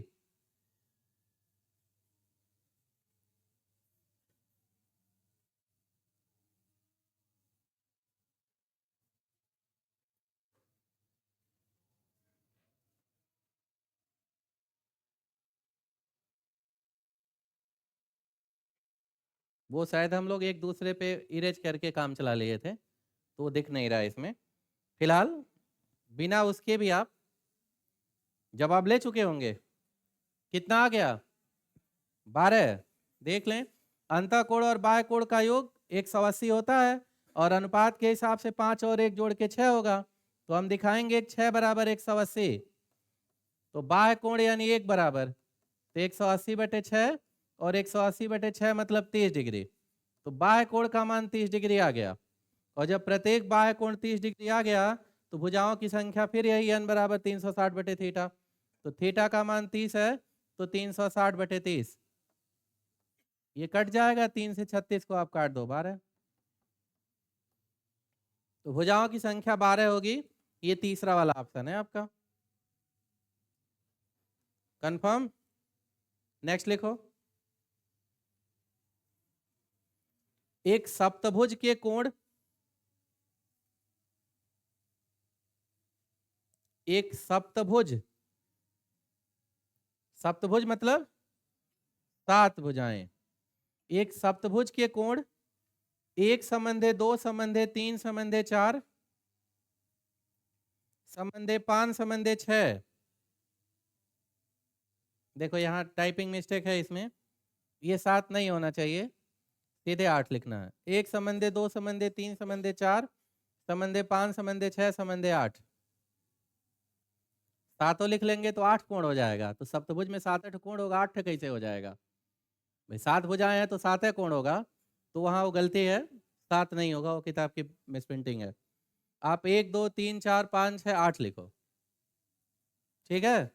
Speaker 1: वो शायद हम लोग एक दूसरे पे इरेज करके काम चला लिए थे तो वो दिख नहीं रहा है इसमें। फिलहाल बिना उसके भी आप जवाब ले चुके होंगे। कितना आ गया? 12। देख लें, अंतः कोण और बाह्य कोण का योग 180 होता है और अनुपात के हिसाब से 5 और 1 जोड़ के 6 होगा। तो हम दिखाएंगे 6 बराबर 180। तो बाह्य कोण यानी 1 बराबर, तो 180/6 और 180/6 मतलब 30 डिग्री। तो बाह्य कोण का मान 30 डिग्री आ गया। और जब प्रत्येक बाह्य कोण 30 डिग्री आ गया तो भुजाओं की संख्या फिर यही n बराबर 360/थीटा। तो थीटा का मान 30 है तो 360/30, ये कट जाएगा, 3 से 36 को आप काट दो 12। तो भुजाओं की संख्या 12 होगी। ये तीसरा वाला ऑप्शन है आपका। कंफर्म? नेक्स्ट लिखो। एक सप्तभुज के कोण, एक सप्तभुज, सप्तभुज मतलब 7 भुजाएं। एक सप्तभुज के कोण 1 संबंधे 2 संबंधे 3 संबंधे 4 संबंधे 5 संबंधे 6। देखो यहाँ टाइपिंग मिस्टेक है इसमें, ये 7 नहीं होना चाहिए, सीधे 8 लिखना है। 1 संबंधे 2 संबंधे 3 संबंधे 4 संबंधे 5 संबंधे 6 संबंधे 8। सातों लिख लेंगे तो 8 कोण हो जाएगा। तो सप्तभुज में 7 कोण होगा, 8 कैसे हो जाएगा भाई? 7 भुजाएं हैं तो 7 कोण होगा। तो वहां वो गलती है, 7 नहीं होगा, वो किताब की मिसप्रिंटिंग है। आप 1 2 3 4 5 6 8 लिखो, ठीक है?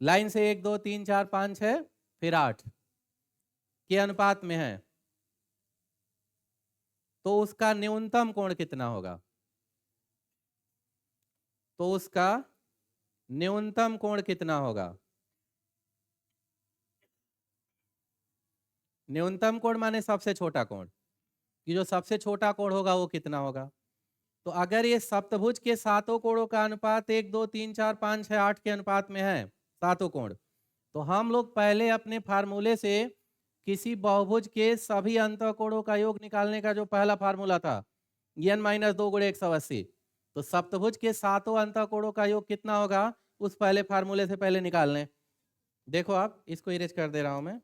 Speaker 1: लाइन से 1 2 3 4 5 6 फिर 8 के अनुपात में है, तो उसका न्यूनतम कोण कितना होगा? तो उसका न्यूनतम कोण कितना होगा? न्यूनतम कोण माने सबसे छोटा कोण, कि जो सबसे छोटा कोण होगा वो कितना होगा। तो अगर ये सप्तभुज के सातों कोणों का अनुपात 1 2 3 4 5 6 8 के अनुपात में है, सातों कोण, तो हम लोग पहले अपने फार्मूले से किसी बहुभुज के सभी अंतःकोणों का योग निकालने का जो पहला फार्मूला था n-2 × 180, तो सप्तभुज के सातों अंतःकोणों का योग कितना होगा उस पहले फार्मूले से पहले निकाल लें। देखो आप, इसको इरेज कर दे रहा हूं मैं।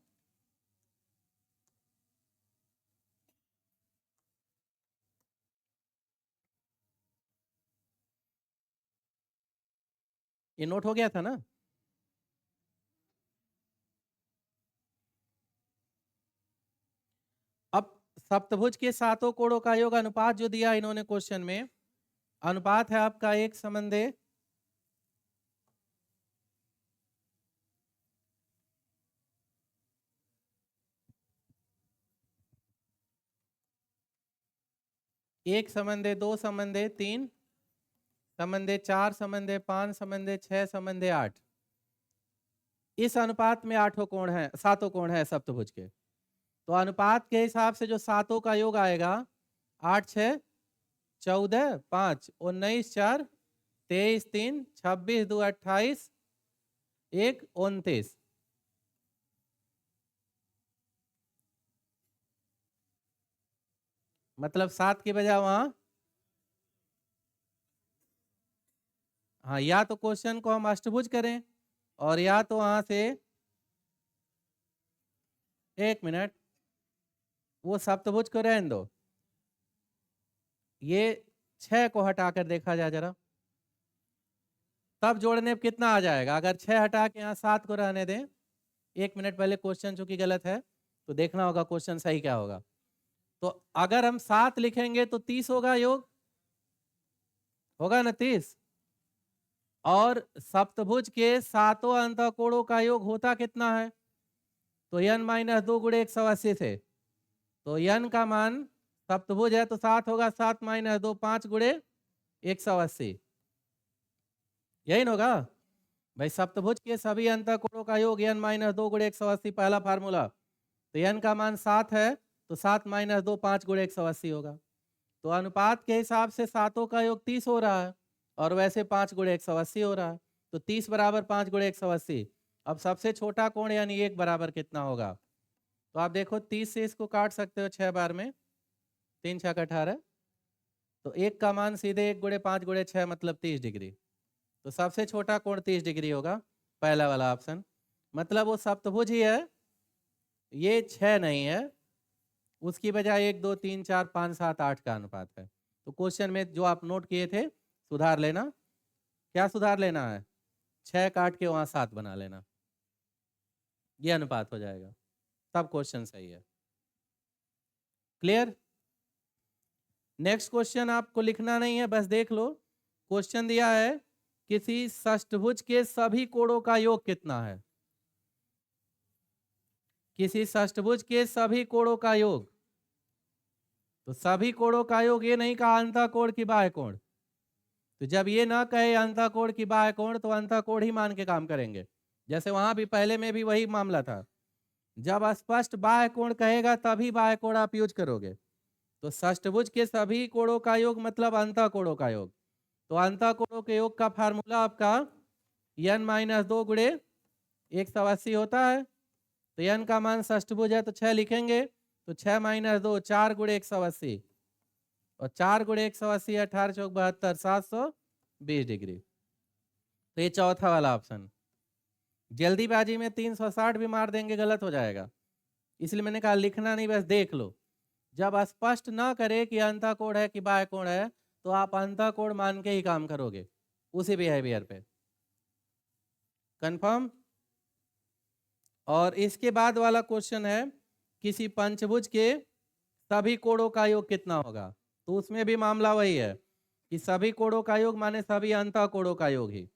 Speaker 1: ये नोट हो गया था ना? अब सप्तभुज के सातों कोणों का योग अनुपात जो दिया इन्होंने क्वेश्चन में, अनुपात है आपका 1 संबंधे 1 संबंधे 2 संबंधे 3 संबंधे 4 संबंधे 5 संबंधे 6 संबंधे 8। इस अनुपात में 8 कोण है, 7 कोण है सप्तभुज के। तो अनुपात के हिसाब से जो सातों का योग आएगा, 8 6 14 5 19 4 23 3 26 2 28 एक 29, मतलब 7 की बजाय वहां, हाँ, या तो क्वेश्चन को हम अष्टभुज करें और या तो वहां से, एक मिनट, वो सप्तभुज को रहने दो, ये 6 को हटाकर देखा जाए जरा, तब जोड़ने पे कितना आ जाएगा। अगर 6 हटा के यहाँ 7 को रहने दें, एक मिनट पहले क्वेश्चन चूंकि गलत है तो देखना होगा क्वेश्चन सही क्या होगा। तो अगर हम 7 लिखेंगे तो 30 होगा, योग होगा ना 30, और सप्तभुज के सातों अंतःकोणों का योग होता कितना है, तो n माइनस 2 गुणे 180 से, तो n का मान, सप्तभुज है तो 7 होगा, 7 माइनस 2 5 गुणे 180, यही ना होगा भाई। सप्तभुज के सभी अंतःकोणों का योग n माइनस 2 गुणे 180, पहला फार्मूला। तो n का मान 7 है तो 7 माइनस 2 5 गुणे 180 होगा। तो अनुपात के हिसाब से सातों का योग 30 हो रहा है और वैसे 5 गुणे 180 हो रहा है, तो 30 बराबर 5 गुणे 180। अब सबसे छोटा कोण यानी 1 बराबर कितना होगा, तो आप देखो 30 से इसको काट सकते हो 6 बार में, 3 6 18, तो 1 का मान सीधे 1 गुणे 5 गुणे 6 मतलब 30 डिग्री। तो सबसे छोटा कोण 30 डिग्री होगा, पहला वाला ऑप्शन। मतलब वो सप्तभुज ही है, ये 6 नहीं है, उसकी बजाय 1 2 3 4 5 7 8 का अनुपात है। तो क्वेश्चन में जो आप नोट किए थे सुधार लेना, क्या सुधार लेना है, 6 काट के वहां 7 बना लेना, ये अनुपात हो जाएगा, सब क्वेश्चन सही है। क्लियर। नेक्स्ट क्वेश्चन आपको लिखना नहीं है, बस देख लो। क्वेश्चन दिया है किसी षष्ठभुज के सभी कोणों का योग कितना है, किसी षष्ठभुज के सभी कोणों का योग। तो सभी कोणों का योग ये नहीं कहा अंतःकोण की बाह्य कोण, तो जब ये ना कहे अंतःकोण की बाह्य कोण तो अंतःकोण ही मान के काम करेंगे, जैसे वहां भी पहले में भी वही मामला था। जब स्पष्ट बाह्य कोण कहेगा तभी बाह्य कोण आप यूज करोगे। तो षष्ठभुज के सभी कोणों का योग मतलब अंतःकोणों का योग। तो अंतःकोणों के योग का फार्मूला आपका n माइनस 2 गुणे 180 होता है। तो n का मान षष्ठभुज है तो 6 लिखेंगे, तो 6 माइनस 2 4 गुणे 180, और 4 गुणे 180 18 चौक 72 720 डिग्री। तो ये चौथा वाला ऑप्शन। जल्दीबाजी में 360 भी मार देंगे गलत हो जाएगा, इसलिए मैंने कहा लिखना नहीं, बस देख लो। जब स्पष्ट ना करे कि अंतःकोण है कि बाह्य कोण है तो आप अंतःकोण मान के ही काम करोगे उसी बिहेवियर पे। कंफर्म। और इसके बाद वाला क्वेश्चन है किसी पंचभुज के सभी कोणों का योग कितना होगा। तो उसमें भी मामला वही है कि सभी कोणों का योग माने सभी अंतःकोणों का योग ही।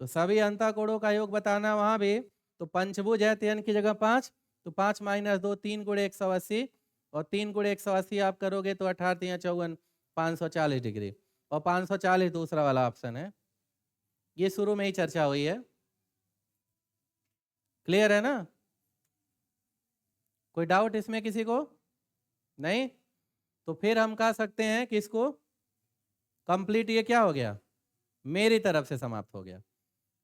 Speaker 1: तो सभी अंतःकोणों का योग बताना वहां भी, तो पंचभुज है तो n की जगह 5, तो 5 माइनस 2 3 गुणे 180, और 3 गुणे 180 आप करोगे तो 18 3 54 540 डिग्री, और 540 दूसरा वाला ऑप्शन है। ये शुरू में ही चर्चा हुई है, क्लियर है ना। कोई डाउट इसमें किसी को नहीं, तो फिर हम कह सकते हैं कि इसको कंप्लीट, ये क्या हो गया, मेरी तरफ से समाप्त हो गया।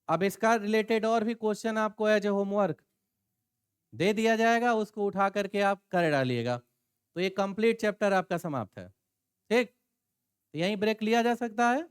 Speaker 1: अब इसका रिलेटेड और भी क्वेश्चन आपको एज ए होमवर्क दे दिया जाएगा, उसको उठा करके आप कर डालिएगा। तो ये कंप्लीट चैप्टर आपका समाप्त है। ठीक, तो यहीं ब्रेक लिया जा सकता है।